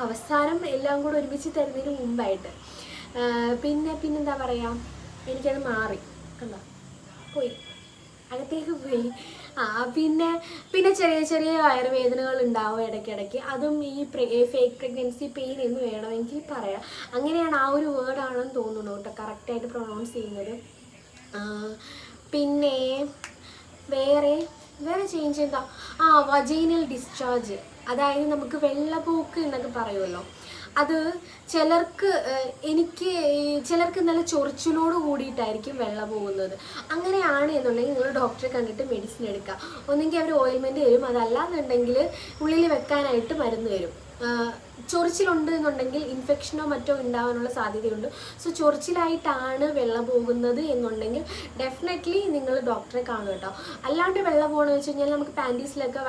S1: അവസാനം എല്ലാം കൂടെ ഒരുമിച്ച് തരുന്നതിന് മുമ്പായിട്ട്. പിന്നെന്താ പറയുക, എനിക്കത് മാറി, കണ്ടോ പോയി, അകത്തേക്ക് പോയി. പിന്നെ ചെറിയ ചെറിയ വയറുവേദനകൾ ഉണ്ടാവും ഇടയ്ക്കിടയ്ക്ക്. അതും ഈ ഫേക്ക് പ്രഗ്നൻസി പെയിൻ എന്ന് വേണമെങ്കിൽ പറയാം. അങ്ങനെയാണ്, ആ ഒരു വേർഡാണെന്ന് തോന്നുന്നു കേട്ടോ കറക്റ്റായിട്ട് പ്രൊണൗൺസ് ചെയ്യുന്നത്. പിന്നെ വേറെ വേറെ ചേഞ്ച് എന്താ, വജൈനൽ ഡിസ്ചാർജ്, അതായത് നമുക്ക് വെള്ളപ്പോക്ക് എന്നൊക്കെ പറയുമല്ലോ. അത് ചിലർക്ക് നല്ല ചൊറിച്ചിലോട് കൂടിയിട്ടായിരിക്കും വെള്ളം പോകുന്നത്. അങ്ങനെയാണ് എന്നുണ്ടെങ്കിൽ നിങ്ങൾ ഡോക്ടറെ കണ്ടിട്ട് മെഡിസിൻ എടുക്കുക. ഒന്നെങ്കിൽ അവർ ഓയിൽമെൻറ്റ് തരും, അതല്ലാന്നുണ്ടെങ്കിൽ ഉള്ളിൽ വെക്കാനായിട്ട് മരുന്ന് തരും. ചൊറിച്ചിലുണ്ട് എന്നുണ്ടെങ്കിൽ ഇൻഫെക്ഷനോ മറ്റോ ഉണ്ടാവാനുള്ള സാധ്യതയുണ്ട്. സോ ചൊറിച്ചിലായിട്ടാണ് വെള്ളം പോകുന്നത് എന്നുണ്ടെങ്കിൽ ഡെഫിനറ്റ്ലി നിങ്ങൾ ഡോക്ടറെ കാണും കേട്ടോ. അല്ലാണ്ട് വെള്ളം പോകണമെന്ന് വെച്ച് കഴിഞ്ഞാൽ നമുക്ക് പാൻറ്റീസിലൊക്കെ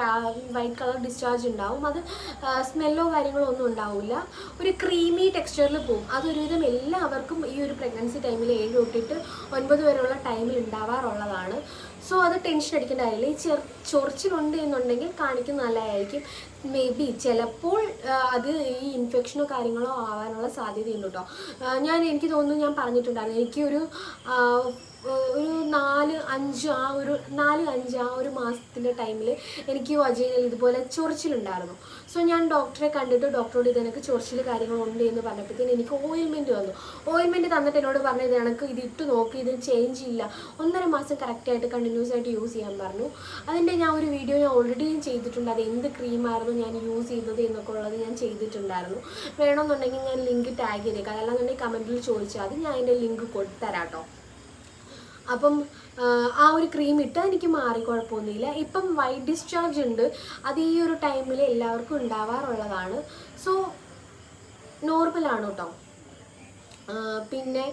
S1: വൈറ്റ് കളർ ഡിസ്ചാർജ് ഉണ്ടാവും. അത് സ്മെല്ലോ കാര്യങ്ങളോ ഒന്നും ഉണ്ടാവില്ല, ഒരു ക്രീമി ടെക്സ്ചറിൽ പോകും. അതൊരുവിധം എല്ലാവർക്കും ഈ ഒരു പ്രഗ്നൻസി ടൈമിൽ 7 തൊട്ടിട്ട് 9 വരെയുള്ള ടൈമിൽ ഉണ്ടാവാറുള്ളതാണ്. സോ അത് ടെൻഷൻ അടിക്കേണ്ട കാര്യമില്ല. ഈ ചൊറിച്ചിലുണ്ട് എന്നുണ്ടെങ്കിൽ കാണിക്കുന്നത് നല്ലതായിരിക്കും. മേ ബി ചിലപ്പോൾ അത് ഈ ഇൻഫെക്ഷനോ കാര്യങ്ങളോ ആവാനുള്ള സാധ്യതയുണ്ട് കേട്ടോ. എനിക്ക് തോന്നുന്നു ഞാൻ പറഞ്ഞിട്ടുണ്ടായിരുന്നു, എനിക്കൊരു ഒരു 4-5 ആ ഒരു മാസത്തിൻ്റെ ടൈമിൽ എനിക്ക് വജൈനൽ ഇതുപോലെ ചൊറിച്ചിലുണ്ടായിരുന്നു. സോ ഞാൻ ഡോക്ടറെ കണ്ടിട്ട് ഡോക്ടറോട് ഇതെനിക്ക് ചൊറിച്ചിൽ കാര്യങ്ങളുണ്ട് എന്ന് പറഞ്ഞപ്പോഴത്തേന് എനിക്ക് ഓയിൽമെൻറ്റ് വന്നു. ഓയിൽമെൻറ്റ് തന്നിട്ട് എന്നോട് പറഞ്ഞത് എനിക്ക് ഇത് ഇട്ട് നോക്കി, ഇത് ചേഞ്ച് ഇല്ല, 1.5 മാസം കറക്റ്റായിട്ട് കണ്ടിന്യൂസ് ആയിട്ട് യൂസ് ചെയ്യാൻ പറഞ്ഞു. അതിൻ്റെ ഞാൻ ഒരു വീഡിയോ ഓൾറെഡി ചെയ്തിട്ടുണ്ട്. അത് എന്ത് ക്രീമായിരുന്നു ഞാൻ യൂസ് ചെയ്തത് എന്നൊക്കെ ഉള്ളത് ഞാൻ ചെയ്തിട്ടുണ്ടായിരുന്നു. വേണമെന്നുണ്ടെങ്കിൽ ഞാൻ ലിങ്ക് ടാഗ് ചെയ്തേക്കാം, അതല്ലാന്നുണ്ടെങ്കിൽ കമൻറ്റിൽ ചോദിച്ചാൽ അത് ഞാൻ അതിൻ്റെ ലിങ്ക് കൊടുത്തരാം കേട്ടോ. അപ്പം ആ ഒരു ക്രീം ഇട്ട് എനിക്ക് മാറി, കുഴപ്പമൊന്നുമില്ല. ഇപ്പം വൈറ്റ് ഡിസ്ചാർജ് ഉണ്ട്, അത് ഈ ഒരു ടൈമിൽ എല്ലാവർക്കും ഉണ്ടാവാറുള്ളതാണ്. സോ നോർമലാണ് കേട്ടോ. പിന്നെ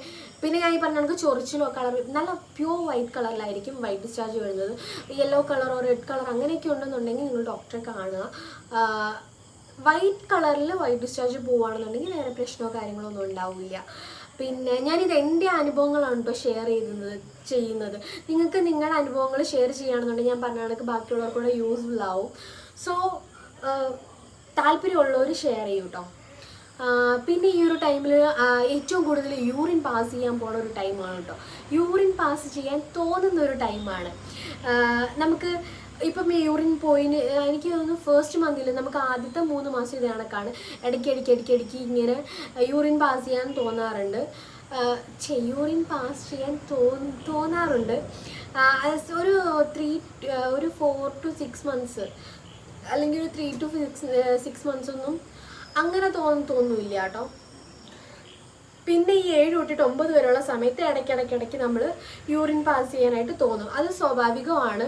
S1: ഞാൻ ഈ പറഞ്ഞ കണക്ക് ചൊറിച്ചിലോ കളർ നല്ല പ്യൂർ വൈറ്റ് കളറിലായിരിക്കും വൈറ്റ് ഡിസ്ചാർജ് വരുന്നത്. യെല്ലോ കളറോ റെഡ് കളർ അങ്ങനെയൊക്കെ ഉണ്ടെന്നുണ്ടെങ്കിൽ നിങ്ങൾ ഡോക്ടറെ കാണുക. വൈറ്റ് കളറിൽ വൈറ്റ് ഡിസ്ചാർജ് പോവുകയാണെന്നുണ്ടെങ്കിൽ വേറെ പ്രശ്നമോ കാര്യങ്ങളോ ഒന്നും ഉണ്ടാവില്ല. പിന്നെ ഞാനിത് എൻ്റെ അനുഭവങ്ങളാണ് കേട്ടോ ഷെയർ ചെയ്യുന്നത്. നിങ്ങൾക്ക് നിങ്ങളുടെ അനുഭവങ്ങൾ ഷെയർ ചെയ്യുകയാണെന്നുണ്ടെങ്കിൽ ഞാൻ പറഞ്ഞ കണക്ക് ബാക്കിയുള്ളവർക്കൂടെ യൂസ്ഫുൾ ആവും. സോ താല്പര്യമുള്ളവർ ഷെയർ ചെയ്യും കേട്ടോ. പിന്നെ ഈ ഒരു ടൈമിൽ ഏറ്റവും കൂടുതൽ യൂറിൻ പാസ് ചെയ്യാൻ പോകുന്ന ഒരു ടൈമാണ് കേട്ടോ. യൂറിൻ പാസ് ചെയ്യാൻ തോന്നുന്ന ഒരു ടൈമാണ്. നമുക്ക് ഇപ്പം യൂറിൻ പോയിന് എനിക്ക് തോന്നുന്നു ഫസ്റ്റ് മന്തിൽ നമുക്ക് ആദ്യത്തെ 3 മാസം ഇത് കണക്കാണ്. ഇടയ്ക്ക് ഇങ്ങനെ യൂറിൻ പാസ് ചെയ്യാൻ തോന്നാറുണ്ട്. യൂറിൻ പാസ് ചെയ്യാൻ തോന്നാറുണ്ട്. ഒരു 4 to 6 months അല്ലെങ്കിൽ ഒരു 3 to 6 months ഒന്നും അങ്ങനെ തോന്നുന്നില്ല കേട്ടോ. പിന്നെ ഈ 7 തൊട്ടിട്ട് 9 വരെയുള്ള സമയത്ത് ഇടയ്ക്കിടയ്ക്ക് നമ്മൾ യൂറിൻ പാസ് ചെയ്യാനായിട്ട് തോന്നും. അത് സ്വാഭാവികമാണ്.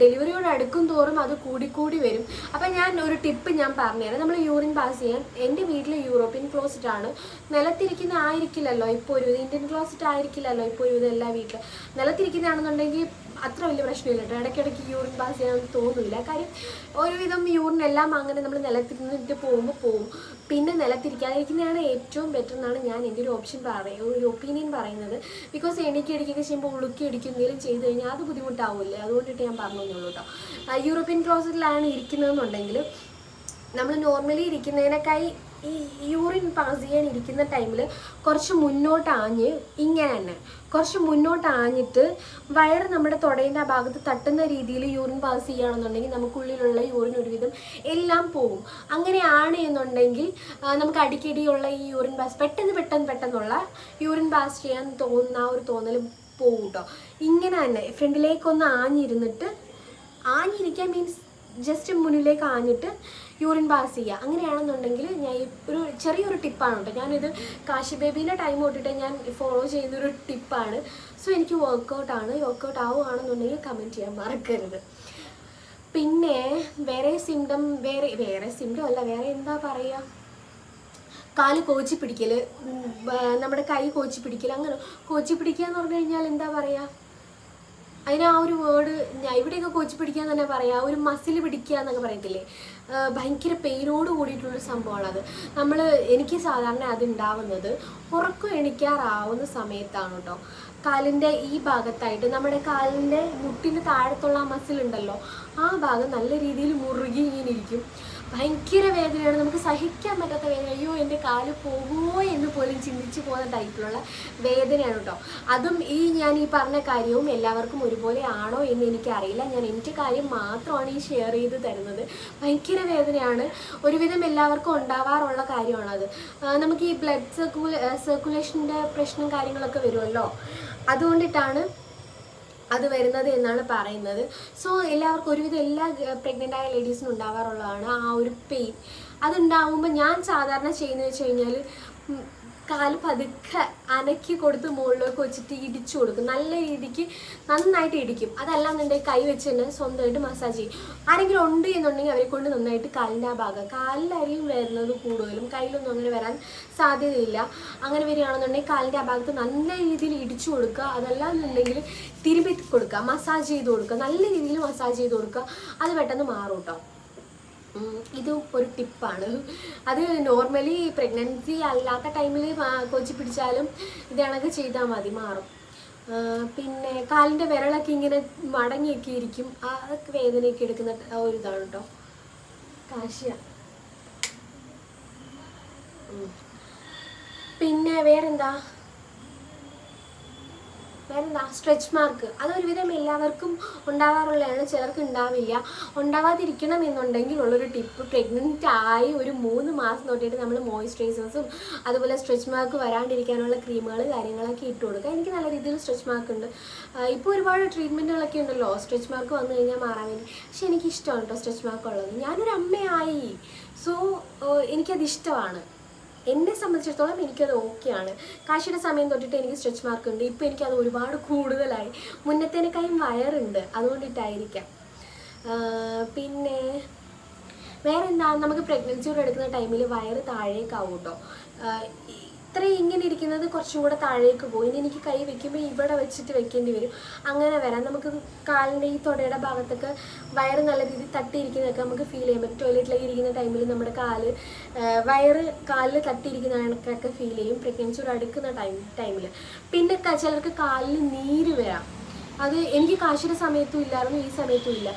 S1: ഡെലിവറിയോട് അടുക്കും തോറും അത് കൂടി വരും. അപ്പം ഞാൻ ഒരു ടിപ്പ് ഞാൻ പറഞ്ഞുതരാം. നമ്മൾ യൂറിൻ പാസ് ചെയ്യാൻ, എൻ്റെ വീട്ടിൽ യൂറോപ്യൻ ക്ലോസറ്റാണ്. നിലത്തിരിക്കുന്ന ആയിരിക്കില്ലല്ലോ ഇപ്പോൾ ഒരു ഇന്ത്യൻ ക്ലോസറ്റ് ആയിരിക്കില്ലല്ലോ ഇപ്പോൾ ഒരു എല്ലാ വീട്ടിലും. നിലത്തിരിക്കുന്നതാണെന്നുണ്ടെങ്കിൽ അത്ര വലിയ പ്രശ്നമില്ല കേട്ടോ. ഇടയ്ക്കിടയ്ക്ക് യൂറിൻ പാസ് ചെയ്യാൻ തോന്നില്ല. കാര്യം ഒരുവിധം യൂറിൻ എല്ലാം അങ്ങനെ നമ്മൾ നിലത്തിരുന്നിട്ട് പോകും. പിന്നെ നിലത്തിരിക്കാതിരിക്കുന്നതാണ് ഏറ്റവും ബെറ്റർ എന്നാണ് ഞാൻ എൻ്റെ ഒരു ഒപ്പീനിയൻ പറയുന്നത്. ബിക്കോസ് ഇടയ്ക്കൊക്കെ ചെയ്യുമ്പോൾ ഉളുക്കി അടിക്കുന്നതിലും ചെയ്ത് കഴിഞ്ഞാൽ അത് ബുദ്ധിമുട്ടാവില്ലേ, അതുകൊണ്ടിട്ട് ഞാൻ പറഞ്ഞുള്ളൂ കേട്ടോ. യൂറോപ്യൻ ക്ലോസറ്റിലാണ് ഇരിക്കുന്നതെന്നുണ്ടെങ്കിൽ നമ്മൾ നോർമലി ഇരിക്കുന്നതിനേക്കായി ഈ യൂറിൻ പാസ് ചെയ്യാൻ ഇരിക്കുന്ന ടൈമിൽ കുറച്ച് മുന്നോട്ട് ആഞ്ഞിട്ട് വയറ് നമ്മുടെ തുടേൻ്റെ ആ ഭാഗത്ത് തട്ടുന്ന രീതിയിൽ യൂറിൻ പാസ് ചെയ്യുകയാണെന്നുണ്ടെങ്കിൽ നമുക്കുള്ളിലുള്ള യൂറിൻ ഒരുവിധം എല്ലാം പോകും. അങ്ങനെയാണ് എന്നുണ്ടെങ്കിൽ നമുക്ക് അടിക്കടിയുള്ള ഈ യൂറിൻ പാസ് പെട്ടെന്നുള്ള യൂറിൻ പാസ് ചെയ്യാൻ തോന്നുന്ന ഒരു തോന്നൽ പോകും കേട്ടോ. ഇങ്ങനെ തന്നെ ഫ്രണ്ടിലേക്കൊന്ന് ആഞ്ഞിരിക്കാൻ മീൻസ് ജസ്റ്റ് മുന്നിലേക്ക് ആഞ്ഞിട്ട് യൂറിൻ പാസ് ചെയ്യുക. അങ്ങനെയാണെന്നുണ്ടെങ്കിൽ ഞാൻ ഒരു ചെറിയൊരു ടിപ്പാണ് കേട്ടോ. ഞാനിത് കാശി ബേബീൻ്റെ ടൈം തൊട്ടിട്ട് ഞാൻ ഫോളോ ചെയ്യുന്നൊരു ടിപ്പാണ്. സോ എനിക്ക് വർക്കൗട്ട് ആവുകയാണെന്നുണ്ടെങ്കിൽ കമൻറ്റ് ചെയ്യാൻ മറക്കരുത്. പിന്നെ വേറെ സിംറ്റം അല്ല, വേറെ എന്താ പറയുക, കാല് കോച്ചി പിടിക്കൽ, നമ്മുടെ കൈ കോച്ചി പിടിക്കൽ. അങ്ങനെ കോച്ചി പിടിക്കുക എന്ന് പറഞ്ഞു കഴിഞ്ഞാൽ എന്താ പറയുക, അതിന് ആ ഒരു വേർഡ് ഇവിടെയൊക്കെ കോച്ചി പിടിക്കുക എന്ന് തന്നെ പറയാം. ഒരു മസിൽ പിടിക്കുക എന്നൊക്കെ പറയത്തില്ലേ, ഭയങ്കര പെയിനോട് കൂടിയിട്ടുള്ളൊരു സംഭവമാണത്. എനിക്ക് സാധാരണ അതുണ്ടാവുന്നത് ഉറക്കം എണിക്കാറാവുന്ന സമയത്താണ് കേട്ടോ. കാലിൻ്റെ ഈ ഭാഗത്തായിട്ട് നമ്മുടെ കാലിൻ്റെ മുട്ടിന് താഴത്തുള്ള ആ മസിൽ ഉണ്ടല്ലോ, ആ ഭാഗം നല്ല രീതിയിൽ മുറുകി ഇങ്ങനെ ഇരിക്കും. ഭയങ്കര വേദനയാണ്, നമുക്ക് സഹിക്കാൻ പറ്റാത്ത വേദന. അയ്യോ എൻ്റെ കാല് പോകുമോ എന്ന് പോലും ചിന്തിച്ച് പോകുന്ന ടൈപ്പിലുള്ള വേദനയാണ് കേട്ടോ. അതും ഞാൻ ഈ പറഞ്ഞ കാര്യവും എല്ലാവർക്കും ഒരുപോലെ ആണോ എന്ന് എനിക്കറിയില്ല. ഞാൻ എൻ്റെ കാര്യം മാത്രമാണ് ഈ ഷെയർ ചെയ്ത് തരുന്നത്. ഭയങ്കര വേദനയാണ്, ഒരുവിധം എല്ലാവർക്കും ഉണ്ടാവാറുള്ള കാര്യമാണത്. നമുക്ക് ഈ ബ്ലഡ് സർക്കുലേഷൻ്റെ പ്രശ്നം കാര്യങ്ങളൊക്കെ വരുമല്ലോ, അതുകൊണ്ടിട്ടാണ് അത് വരുന്നത് എന്നാണ് പറയുന്നത്. സോ എല്ലാവർക്കും ഒരുവിധം എല്ലാ പ്രഗ്നൻ്റ് ആയ ലേഡീസിനും ഉണ്ടാവാറുള്ളതാണ് ആ ഒരു പെയിൻ. അതുണ്ടാകുമ്പോൾ ഞാൻ സാധാരണ ചെയ്യുന്നത് വെച്ച് കഴിഞ്ഞാൽ കാല് പതുക്കെ അനക്കി കൊടുത്ത് മുകളിലേക്ക് വെച്ചിട്ട് ഇടിച്ചു കൊടുക്കും. നല്ല രീതിക്ക് നന്നായിട്ട് ഇടിക്കും. അതല്ലാന്നുണ്ടെങ്കിൽ കൈ വെച്ച് തന്നെ സ്വന്തമായിട്ട് മസാജ് ചെയ്യും. ആരെങ്കിലും ഉണ്ട് എന്നുണ്ടെങ്കിൽ അവരെ കൊണ്ട് നന്നായിട്ട് കാലിൻ്റെ ആ ഭാഗം, കാലിലായിരിക്കും വരുന്നത് കൂടുതലും, കയ്യിലൊന്നും അങ്ങനെ വരാൻ സാധ്യതയില്ല. അങ്ങനെ വരികയാണെന്നുണ്ടെങ്കിൽ കാലിൻ്റെ ആ ഭാഗത്ത് നല്ല രീതിയിൽ ഇടിച്ചു കൊടുക്കുക. അതല്ലാന്നുണ്ടെങ്കിൽ തിരുമ്പി കൊടുക്കുക, മസാജ് ചെയ്ത് കൊടുക്കുക, നല്ല രീതിയിൽ മസാജ് ചെയ്ത് കൊടുക്കുക. അത് പെട്ടെന്ന് മാറും കേട്ടോ. ഇതും ഒരു ടിപ്പാണ്. അത് നോർമലി പ്രഗ്നൻസി അല്ലാത്ത ടൈമിൽ കൊച്ചി പിടിച്ചാലും ഇതാണൊക്കെ ചെയ്താൽ മതി, മാറും. പിന്നെ കാലിൻ്റെ വിരളൊക്കെ ഇങ്ങനെ മടങ്ങിയൊക്കെ ഇരിക്കും, അതൊക്കെ വേദനയൊക്കെ എടുക്കുന്ന ഒരു ഇതാണ് കേട്ടോ. കാശിയ. പിന്നെ വേറെന്താ സ്ട്രെച്ച് മാർക്ക്. അതൊരുവിധം എല്ലാവർക്കും ഉണ്ടാവാറുള്ളതാണ്, ചിലർക്ക് ഉണ്ടാവില്ല. ഉണ്ടാവാതിരിക്കണം എന്നുണ്ടെങ്കിൽ ഉള്ളൊരു ടിപ്പ്, പ്രഗ്നൻ്റ് ആയി ഒരു 3 മാസം തൊട്ടിട്ട് നമ്മൾ മോയ്സ്ചറൈസേഴ്സും അതുപോലെ സ്ട്രെച്ച് മാർക്ക് വരാണ്ടിരിക്കാനുള്ള ക്രീമുകൾ കാര്യങ്ങളൊക്കെ ഇട്ട് കൊടുക്കുക. എനിക്ക് നല്ല രീതിയിൽ സ്ട്രെച്ച് മാർക്ക് ഉണ്ട്. ഇപ്പോൾ ഒരുപാട് ട്രീറ്റ്മെൻറ്റുകളൊക്കെ ഉണ്ടല്ലോ സ്ട്രെച്ച് മാർക്ക് വന്നു കഴിഞ്ഞാൽ മാറാൻ വേണ്ടി. പക്ഷെ എനിക്കിഷ്ടമാണ് കേട്ടോ സ്ട്രെച്ച് മാർക്ക് ഉള്ളത്. ഞാനൊരു അമ്മയായി, സോ എനിക്കതിഷ്ടമാണ്. എന്നെ സംബന്ധിച്ചിടത്തോളം എനിക്കത് ഓക്കെയാണ്. കാശിയുടെ സമയം തൊട്ടിട്ട് എനിക്ക് സ്ട്രെച്ച് മാർക്ക് ഉണ്ട്. ഇപ്പോൾ എനിക്കത് ഒരുപാട് കൂടുതലായി, മുന്നത്തേനേക്കാളും വയറുണ്ട്, അതുകൊണ്ടിട്ടായിരിക്കാം. പിന്നെ വേറെന്താ, നമുക്ക് പ്രഗ്നൻസിയോടെ എടുക്കുന്ന ടൈമിൽ വയറ് താഴേക്കാവും കേട്ടോ. ഇത്രയും ഇങ്ങനെ ഇരിക്കുന്നത് കുറച്ചും കൂടെ താഴേക്ക് പോകും. ഇനി എനിക്ക് കൈ വെക്കുമ്പോൾ ഇവിടെ വെച്ചിട്ട് വെക്കേണ്ടി വരും. അങ്ങനെ വരാം. നമുക്ക് കാലിൻ്റെ ഈ തുടയുടെ ഭാഗത്തൊക്കെ വയറ് നല്ല രീതിയിൽ തട്ടിയിരിക്കുന്നതൊക്കെ നമുക്ക് ഫീൽ ചെയ്യാൻ പറ്റും. ടോയ്ലറ്റിലേക്ക് ഇരിക്കുന്ന ടൈമിൽ നമ്മുടെ വയറ് കാലിൽ തട്ടിയിരിക്കുന്ന കണക്കൊക്കെ ഫീൽ ചെയ്യും പ്രഗ്നൻസിയോട് അടുക്കുന്ന ടൈമിൽ. പിന്നെ ചിലർക്ക് കാലിൽ നീര് വരാം. അത് എനിക്ക് കാശിയുടെ സമയത്തും ഇല്ലായിരുന്നു, ഈ സമയത്തും ഇല്ല.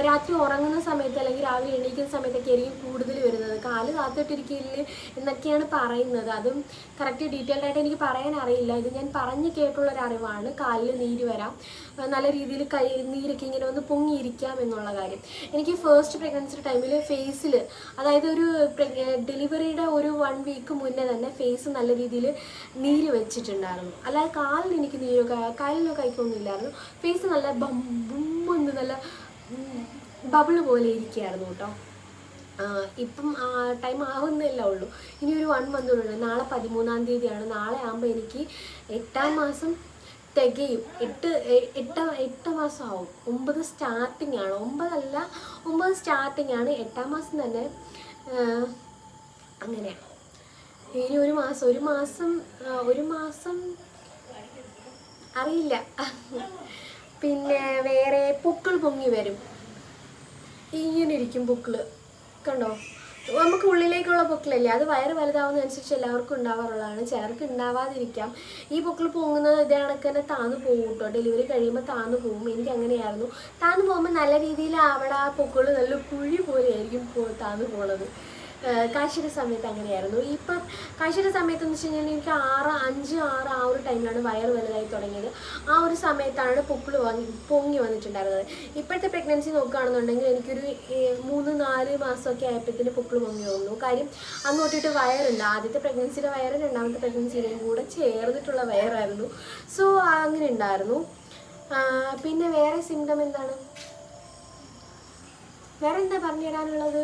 S1: രാത്രി ഉറങ്ങുന്ന സമയത്ത് അല്ലെങ്കിൽ രാവിലെ എണീക്കുന്ന സമയത്തൊക്കെ ആയിരിക്കും കൂടുതൽ വരുന്നത്. കാല് കാത്തിട്ടിരിക്കില്ല എന്നൊക്കെയാണ് പറയുന്നത്. അതും കറക്റ്റ് ഡീറ്റെയിൽഡ് ആയിട്ട് എനിക്ക് പറയാൻ അറിയില്ല. ഇത് ഞാൻ പറഞ്ഞു കേട്ടുള്ളൊരറിവാണ്. കാലിൽ നീര് വരാം, നല്ല രീതിയിൽ നീരൊക്കെ ഇങ്ങനെ ഒന്ന് പൊങ്ങിയിരിക്കാം എന്നുള്ള കാര്യം. എനിക്ക് ഫസ്റ്റ് പ്രഗ്നൻസി ടൈമിൽ ഫേസിൽ, അതായത് ഒരു ഡെലിവറിയുടെ ഒരു 1 വീക്ക് മുന്നേ തന്നെ ഫേസ് നല്ല രീതിയിൽ നീര് വെച്ചിട്ടുണ്ടായിരുന്നു. അല്ലാതെ കാലിൽ എനിക്ക് കാലിലോ കൈക്കൊന്നും ഇല്ലായിരുന്നു. ഫേസ് നല്ല ബുമ്പൊന്ന് നല്ല ബബിള് പോലെ ഇരിക്കുകയായിരുന്നു കേട്ടോ. ഇപ്പം ടൈം ആവുന്നില്ല ഉള്ളൂ. ഇനി ഒരു 1 മന്ത് ഉണ്ട്. നാളെ 13-ാം തീയതിയാണ്. നാളെ ആകുമ്പോൾ എനിക്ക് 8-ാം മാസം തികയും. 8 മാസം ആവും. 9 സ്റ്റാർട്ടിങ് ആണ്. 9 സ്റ്റാർട്ടിങ് ആണ്. 8-ാം മാസം തന്നെ അങ്ങനെയാണ്. ഇനി ഒരു മാസം അറിയില്ല. പിന്നെ വേറെ പൊക്കിൾ പൊങ്ങി വരും, ഇങ്ങനെ ഇരിക്കും പൊക്കിള്, കണ്ടോ? നമുക്ക് ഉള്ളിലേക്കുള്ള പൊക്കിളല്ലേ, അത് വയറ് വലുതാവുന്നതനുസരിച്ച് എല്ലാവർക്കും ഉണ്ടാവാറുള്ളതാണ്. ചിലർക്ക് ഉണ്ടാവാതിരിക്കാം. ഈ പൊക്കിൾ പൊങ്ങുന്നത് ഇതേ കണക്ക് തന്നെ താന്നു പോകും കേട്ടോ. ഡെലിവറി കഴിയുമ്പോൾ താന്നു പോകും. എനിക്ക് അങ്ങനെയായിരുന്നു. താന്നു പോകുമ്പോൾ നല്ല രീതിയിൽ അവിടെ ആ പൊക്കിൾ നല്ല കുഴി പോലെ ആയിരിക്കും താന്നു പോകുന്നത്. കാശിയുടെ സമയത്ത് അങ്ങനെയായിരുന്നു. ഇപ്പം കാശിയുടെ സമയത്തെന്ന് വെച്ച് കഴിഞ്ഞാൽ എനിക്ക് 5, 6 ആ ഒരു ടൈമിലാണ് വയറ് വലുതായി തുടങ്ങിയത്. ആ ഒരു സമയത്താണ് പൊക്കിൾ പൊങ്ങി വന്നിട്ടുണ്ടായിരുന്നത്. ഇപ്പോഴത്തെ പ്രഗ്നൻസി നോക്കുകയാണെന്നുണ്ടെങ്കിൽ എനിക്കൊരു 3-4 മാസമൊക്കെ ആയപ്പോഴത്തേന് പൊക്കിൾ പൊങ്ങി വന്നു. കാര്യം അന്ന് തൊട്ടിട്ട് വയറുണ്ട്. ആദ്യത്തെ പ്രഗ്നൻസിയുടെ വയറ് 2ാമത്തെ പ്രഗ്നൻസിയുടെയും കൂടെ ചേർന്നിട്ടുള്ള വയറായിരുന്നു. സോ അങ്ങനെ ഉണ്ടായിരുന്നു. പിന്നെ വേറെ സിംറ്റം എന്താണ്, വേറെ എന്താ പറഞ്ഞു തരാനുള്ളത്?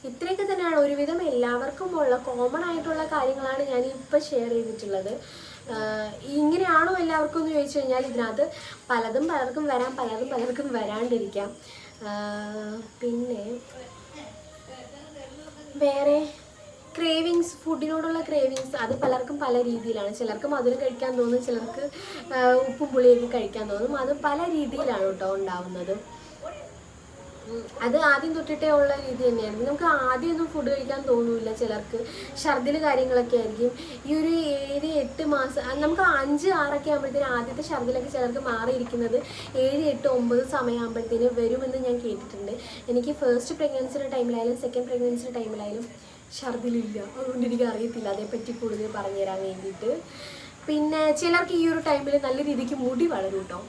S1: ഇത്രയൊക്കെ തന്നെയാണ്. ഒരുവിധം എല്ലാവർക്കും ഉള്ള കോമൺ ആയിട്ടുള്ള കാര്യങ്ങളാണ് ഞാൻ ഇപ്പോൾ ഷെയർ ചെയ്തിട്ടുള്ളത്. ഇങ്ങനെയാണോ എല്ലാവർക്കും എന്ന് ചോദിച്ചു കഴിഞ്ഞാൽ ഇതിനകത്ത് പലതും പലർക്കും വരാം, പലർക്കും വരാണ്ടിരിക്കാം. പിന്നെ വേറെ ക്രേവിങ്സ്, ഫുഡിനോടുള്ള ക്രേവിങ്സ്, അത് പലർക്കും പല രീതിയിലാണ്. ചിലർക്ക് മധുരം കഴിക്കാൻ തോന്നും, ചിലർക്ക് ഉപ്പും പുളിയൊക്കെ കഴിക്കാൻ തോന്നും. അത് പല രീതിയിലാണ് കേട്ടോ ഉണ്ടാവുന്നത്. അത് ആദ്യം തൊട്ടിട്ടേ ഉള്ള രീതി തന്നെയായിരുന്നു. നമുക്ക് ആദ്യമൊന്നും ഫുഡ് കഴിക്കാൻ തോന്നില്ല. ചിലർക്ക് ഛർദിൽ കാര്യങ്ങളൊക്കെ ആയിരിക്കും. ഈ ഒരു 7-8 മാസം, നമുക്ക് 5-6 ആകുമ്പോഴത്തേന് ആദ്യത്തെ ഛർദിലൊക്കെ ചിലർക്ക് മാറിയിരിക്കുന്നത് 7-8-9 സമയമാകുമ്പോഴത്തേന് വരുമെന്ന് ഞാൻ കേട്ടിട്ടുണ്ട്. എനിക്ക് ഫസ്റ്റ് പ്രഗ്നൻസിയുടെ ടൈമിലായാലും സെക്കൻഡ് പ്രഗ്നൻസിയുടെ ടൈമിലായാലും ഛർദിലില്ല. അതുകൊണ്ട് എനിക്ക് അറിയത്തില്ല അതേപ്പറ്റി കൂടുതൽ പറഞ്ഞു തരാൻ വേണ്ടിയിട്ട്. പിന്നെ ചിലർക്ക് ഈ ഒരു ടൈമിൽ നല്ല രീതിക്ക് മുടി വളരും കേട്ടോ.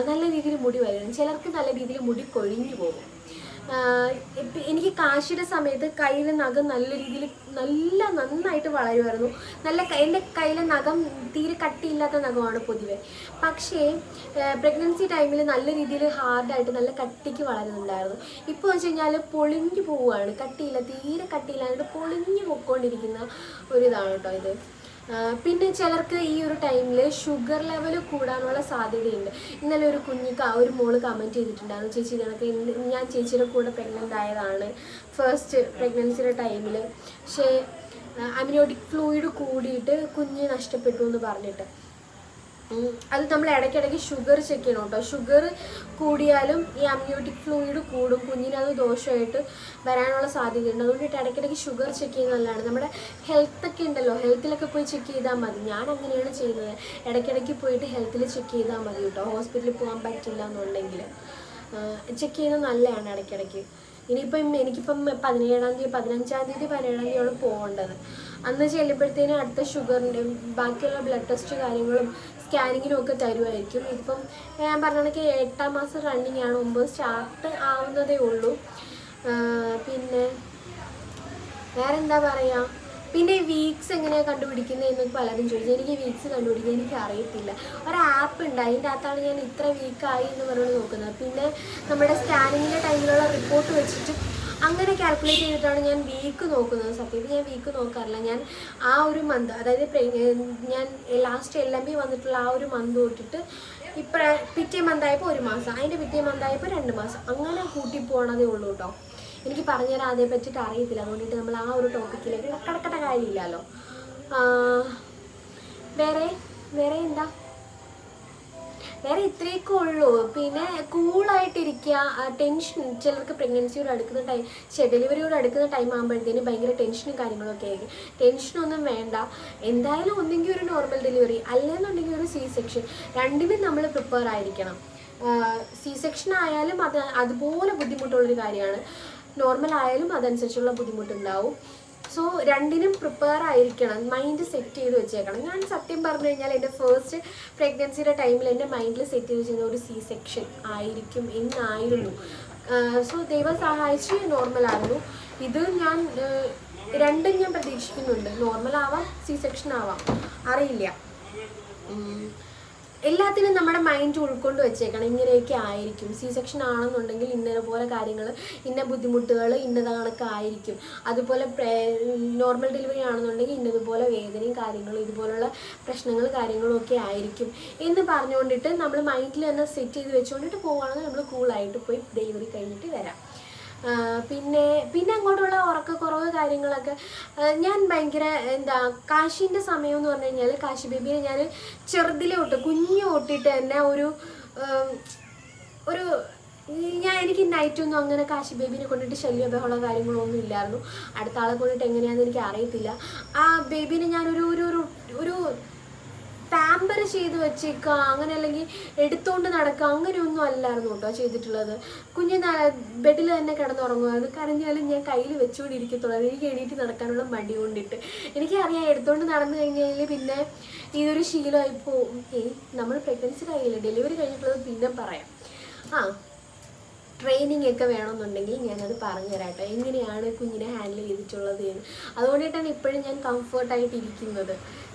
S1: നല്ല രീതിയിൽ മുടി വരും. ചിലർക്ക് നല്ല രീതിയിൽ മുടി കൊഴിഞ്ഞു പോകും. എനിക്ക് കാശിയുടെ സമയത്ത് കയ്യിലെ നഖം നല്ല രീതിയിൽ നന്നായിട്ട് വളരുമായിരുന്നു. എൻ്റെ കയ്യിലെ നഖം തീരെ കട്ടിയില്ലാത്ത നഖമാണ് പൊതുവെ. പക്ഷേ പ്രഗ്നൻസി ടൈമിൽ നല്ല രീതിയിൽ ഹാർഡായിട്ട് നല്ല കട്ടിക്ക് വളരുന്നുണ്ടായിരുന്നു. ഇപ്പോൾ വെച്ച് കഴിഞ്ഞാൽ പൊളിഞ്ഞു പോവുകയാണ്, കട്ടിയില്ല, തീരെ കട്ടിയില്ലാണ്ട് പൊളിഞ്ഞു പൊയ്ക്കൊണ്ടിരിക്കുന്ന ഒരിതാണ് കേട്ടോ ഇത്. പിന്നെ ചിലർക്ക് ഈ ഒരു ടൈമിൽ ഷുഗർ ലെവൽ കൂടാനുള്ള സാധ്യതയുണ്ട്. ഇന്നലെ ഒരു മോള് കമൻറ്റ് ചെയ്തിട്ടുണ്ടായിരുന്നു, ചേച്ചി കണക്ക് ഞാൻ ചേച്ചിയുടെ കൂടെ പ്രഗ്നൻ്റ് ആയതാണ് ഫസ്റ്റ് പ്രഗ്നൻസിയുടെ ടൈമിൽ, പക്ഷേ അമ്നിയോട്ടിക് ഫ്ലൂയിഡ് കൂടിയിട്ട് കുഞ്ഞ് നഷ്ടപ്പെട്ടു എന്ന് പറഞ്ഞിട്ട്. അത് നമ്മൾ ഇടയ്ക്കിടയ്ക്ക് ഷുഗർ ചെക്ക് ചെയ്യണം കേട്ടോ. ഷുഗർ കൂടിയാലും ഈ അമ്നിയോട്ടിക് ഫ്ലൂയിഡ് കൂടും, കുഞ്ഞിനത് ദോഷമായിട്ട് വരാനുള്ള സാധ്യതയുണ്ട്. അതുകൊണ്ടിട്ട് ഇടയ്ക്കിടയ്ക്ക് ഷുഗർ ചെക്ക് ചെയ്യുന്നത് നല്ലതാണ്. നമ്മുടെ ഹെൽത്തൊക്കെ ഉണ്ടല്ലോ, ഹെൽത്തിലൊക്കെ പോയി ചെക്ക് ചെയ്താൽ മതി. ഞാൻ അങ്ങനെയാണ് ചെയ്യുന്നത്, ഇടയ്ക്കിടയ്ക്ക് പോയിട്ട് ഹെൽത്തിൽ ചെക്ക് ചെയ്താൽ മതി കേട്ടോ. ഹോസ്പിറ്റലിൽ പോകാൻ പറ്റില്ല എന്നുണ്ടെങ്കിൽ ചെക്ക് ചെയ്യുന്നത് നല്ലതാണ് ഇടയ്ക്കിടയ്ക്ക്. എനിക്കിപ്പം 15-ാം തീയതി ആണ് പോകേണ്ടത്. അന്ന് ചെല്ലുമ്പോഴത്തേനും അടുത്ത ഷുഗറിൻ്റെ ബാക്കിയുള്ള ബ്ലഡ് ടെസ്റ്റ് കാര്യങ്ങളും സ്കാനിങ്ങിനും ഒക്കെ തരുമായിരിക്കും. ഇതിപ്പം ഞാൻ പറഞ്ഞ കണക്ക് 8ാം മാസം റണ്ണിങ് ആണ്, 9 സ്റ്റാർട്ട് ആവുന്നതേ ഉള്ളൂ. പിന്നെ വേറെന്താ പറയുക, പിന്നെ വീക്സ് എങ്ങനെയാണ് കണ്ടുപിടിക്കുന്നത് എന്ന് പലരും ചോദിച്ചു. എനിക്ക് വീക്സ് കണ്ടുപിടിക്കാൻ എനിക്ക് അറിയത്തില്ല. ഒരു ആപ്പ് ഉണ്ട്, അതിൻ്റെ അകത്താണ് ഞാൻ ഇത്ര വീക്കായി എന്ന് പറഞ്ഞ് നോക്കുന്നത്. പിന്നെ നമ്മുടെ സ്കാനിങ്ങിൻ്റെ ടൈമിലുള്ള റിപ്പോർട്ട് വെച്ചിട്ട് അങ്ങനെ കാൽക്കുലേറ്റ് ചെയ്തിട്ടാണ് ഞാൻ വീക്ക് നോക്കുന്നത്. സത്യത്തിൽ ഞാൻ വീക്ക് നോക്കാറില്ല. ഞാൻ ആ ഒരു മന്ത്, അതായത് ഞാൻ ലാസ്റ്റ് LMP വന്നിട്ടുള്ള ആ ഒരു മന്ത് തൊട്ടിട്ട് പിറ്റേ മന്തായപ്പോൾ 1 മാസം, അതിൻ്റെ പിറ്റേ മന്തായപ്പോൾ 2 മാസം, അങ്ങനെ കൂട്ടി പോകണതേ ഉള്ളൂ കേട്ടോ. എനിക്ക് പറഞ്ഞുതരാൻ അതേ പറ്റിയിട്ട് അറിയത്തില്ല. അതുകൊണ്ടിട്ട് നമ്മൾ ആ ഒരു ടോപ്പിക്കിലേക്ക് കടക്കട്ട കാര്യമില്ലല്ലോ. വേറെ എന്താ, വേറെ ഇത്രയൊക്കെ ഉള്ളൂ. പിന്നെ കൂളായിട്ടിരിക്കുക. ടെൻഷൻ ചിലർക്ക് പ്രഗ്നൻസിയോട് അടുക്കുന്ന ഡെലിവറിയോട് അടുക്കുന്ന ടൈം ആകുമ്പോഴത്തേന് ഭയങ്കര ടെൻഷനും കാര്യങ്ങളൊക്കെ ആയിരിക്കും. ടെൻഷനൊന്നും വേണ്ട. എന്തായാലും ഒന്നെങ്കിൽ ഒരു നോർമൽ ഡെലിവറി അല്ലെന്നുണ്ടെങ്കിൽ ഒരു C-സെക്ഷൻ, രണ്ടിനും നമ്മൾ പ്രിപ്പയർ ആയിരിക്കണം. C-സെക്ഷൻ ആയാലും അതുപോലെ ബുദ്ധിമുട്ടുള്ളൊരു കാര്യമാണ്, നോർമൽ ആയാലും അതനുസരിച്ചുള്ള ബുദ്ധിമുട്ടുണ്ടാവും. സോ രണ്ടിനും പ്രിപ്പയർ ആയിരിക്കണം, മൈൻഡ് സെറ്റ് ചെയ്ത് വെച്ചേക്കണം. ഞാൻ സത്യം പറഞ്ഞു കഴിഞ്ഞാൽ എൻ്റെ ഫസ്റ്റ് പ്രഗ്നൻസിയുടെ ടൈമിൽ എൻ്റെ മൈൻഡിൽ സെറ്റ് ചെയ്ത് വെച്ചിരുന്ന ഒരു C-സെക്ഷൻ ആയിരിക്കും എന്നായിരുന്നു. സോ ദൈവം സഹായിച്ച് നോർമലായിരുന്നു. ഇത് രണ്ടും ഞാൻ പ്രതീക്ഷിക്കുന്നുണ്ട്. നോർമൽ ആവാം, C-സെക്ഷൻ ആവാം, അറിയില്ല. എല്ലാത്തിനും നമ്മുടെ മൈൻഡ് ഉൾക്കൊണ്ട് വെച്ചേക്കണം, ഇങ്ങനെയൊക്കെ ആയിരിക്കും. C-സെക്ഷൻ ആണെന്നുണ്ടെങ്കിൽ ഇന്നതുപോലെ കാര്യങ്ങൾ, ഇന്ന ബുദ്ധിമുട്ടുകൾ, ഇന്നത് കണക്കായിരിക്കും. അതുപോലെ നോർമൽ ഡെലിവറി ആണെന്നുണ്ടെങ്കിൽ ഇന്നതുപോലെ വേദനയും കാര്യങ്ങളും, ഇതുപോലുള്ള പ്രശ്നങ്ങൾ കാര്യങ്ങളും ഒക്കെ ആയിരിക്കും എന്ന് പറഞ്ഞുകൊണ്ടിട്ട് നമ്മൾ മൈൻഡിൽ തന്നെ സെറ്റ് ചെയ്ത് വെച്ചുകൊണ്ടിട്ട് പോവുകയാണെങ്കിൽ നമ്മൾ കൂളായിട്ട് പോയി ഡെലിവറി കഴിഞ്ഞിട്ട് വരാം. പിന്നെ അങ്ങോട്ടുള്ള ഉറക്കക്കുറവ് കാര്യങ്ങളൊക്കെ ഞാൻ ഭയങ്കര കാശിൻ്റെ സമയം എന്ന് പറഞ്ഞു കഴിഞ്ഞാൽ കാശി ബേബിയെ ഞാൻ ചെറുതിലെ തൊട്ട് കുഞ്ഞു തൊട്ടിട്ട് തന്നെ എനിക്ക് നൈറ്റൊന്നും അങ്ങനെ കാശി ബേബിനെ കൊണ്ടിട്ട് ശല്യ ബഹളോ കാര്യങ്ങളൊന്നും ഇല്ലായിരുന്നു. അടുത്ത ആളെ കൊണ്ടിട്ട് എങ്ങനെയാണെന്ന് എനിക്ക് അറിയത്തില്ല. ആ ബേബിനെ ഞാനൊരു പാമ്പർ ചെയ്ത് വെച്ചേക്കുക, അങ്ങനെ അല്ലെങ്കിൽ എടുത്തുകൊണ്ട് നടക്കുക, അങ്ങനെയൊന്നും അല്ലായിരുന്നു കേട്ടോ ചെയ്തിട്ടുള്ളത്. കുഞ്ഞ് ബെഡിൽ തന്നെ കിടന്നുറങ്ങുമായിരുന്നു. കരഞ്ഞാലും ഞാൻ കയ്യിൽ വെച്ചുകൊണ്ടിരിക്കത്തുള്ളൂ. എനിക്ക് എണീറ്റ് നടക്കാനുള്ള മടി കൊണ്ടിട്ട്. എനിക്കറിയാം എടുത്തുകൊണ്ട് നടന്നു കഴിഞ്ഞാൽ പിന്നെ ഇതൊരു ശീലമായി പോവും. നമ്മൾ പ്രഗ്നൻസി കഴിയില്ല, ഡെലിവറി കഴിഞ്ഞിട്ടുള്ളത് പിന്നെ പറയാം. ട്രെയിനിങ് ഒക്കെ വേണമെന്നുണ്ടെങ്കിൽ ഞാനത് പറഞ്ഞുതരാം കേട്ടോ, എങ്ങനെയാണ് കുഞ്ഞിനെ ഹാൻഡിൽ ചെയ്തിട്ടുള്ളത് എന്ന്. അതുകൊണ്ടിട്ടാണ് ഇപ്പോഴും ഞാൻ കംഫർട്ടായിട്ടിരിക്കുന്നത്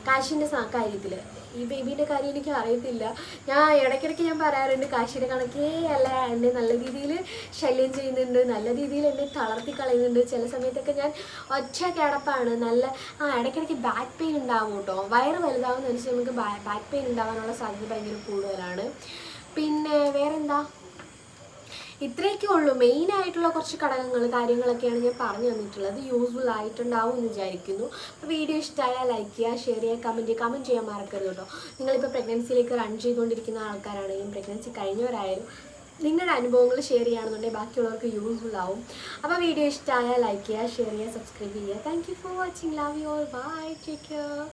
S1: കാശിൻ്റെ കാര്യത്തിൽ. ഈ ബേബീൻ്റെ കാര്യം എനിക്ക് അറിയത്തില്ല. ഞാൻ ഇടയ്ക്കിടയ്ക്ക് ഞാൻ പറയാറുണ്ട്, കാശിയുടെ കണക്കേ അല്ല, എന്നെ നല്ല രീതിയിൽ ശല്യം ചെയ്യുന്നുണ്ട്, നല്ല രീതിയിൽ എന്നെ തളർത്തി കളയുന്നുണ്ട്. ചില സമയത്തൊക്കെ ഞാൻ ഒറ്റ കിടപ്പാണ്. ഇടയ്ക്കിടയ്ക്ക് ബാക്ക് പെയിൻ ഉണ്ടാവും കേട്ടോ. വയറ് വലുതാവുന്നതനുസരിച്ച് നമുക്ക് ബാക്ക് പെയിൻ ഉണ്ടാകാനുള്ള സാധ്യത ഭയങ്കര കൂടുതലാണ്. പിന്നെ വേറെന്താ, ഇത്രയൊക്കെ ഉള്ളൂ. മെയിനായിട്ടുള്ള കുറച്ച് കാര്യങ്ങളൊക്കെയാണ് ഞാൻ പറഞ്ഞു തന്നിട്ടുള്ളത്. യൂസ്ഫുൾ ആയിട്ടുണ്ടാവും എന്ന് വിചാരിക്കുന്നു. അപ്പോൾ വീഡിയോ ഇഷ്ടമായാൽ ലൈക്ക് ചെയ്യുക, ഷെയർ ചെയ്യുക, കമൻറ്റ് ചെയ്യാൻ മറക്കരുത് കേട്ടോ. നിങ്ങളിപ്പോൾ പ്രഗ്നൻസിയിലേക്ക് റൺ ചെയ്തുകൊണ്ടിരിക്കുന്ന ആൾക്കാരാണെങ്കിലും പ്രഗ്നൻസി കഴിഞ്ഞവരായാലും നിങ്ങളുടെ അനുഭവങ്ങൾ ഷെയർ ചെയ്യുകയാണെന്നുണ്ടെങ്കിൽ ബാക്കിയുള്ളവർക്ക് യൂസ്ഫുൾ ആവും. അപ്പോൾ വീഡിയോ ഇഷ്ടമായാൽ ലൈക്ക് ചെയ്യുക, ഷെയർ ചെയ്യുക, സബ്സ്ക്രൈബ് ചെയ്യുക. Thank you for watching. Love you all. Bye. Take care.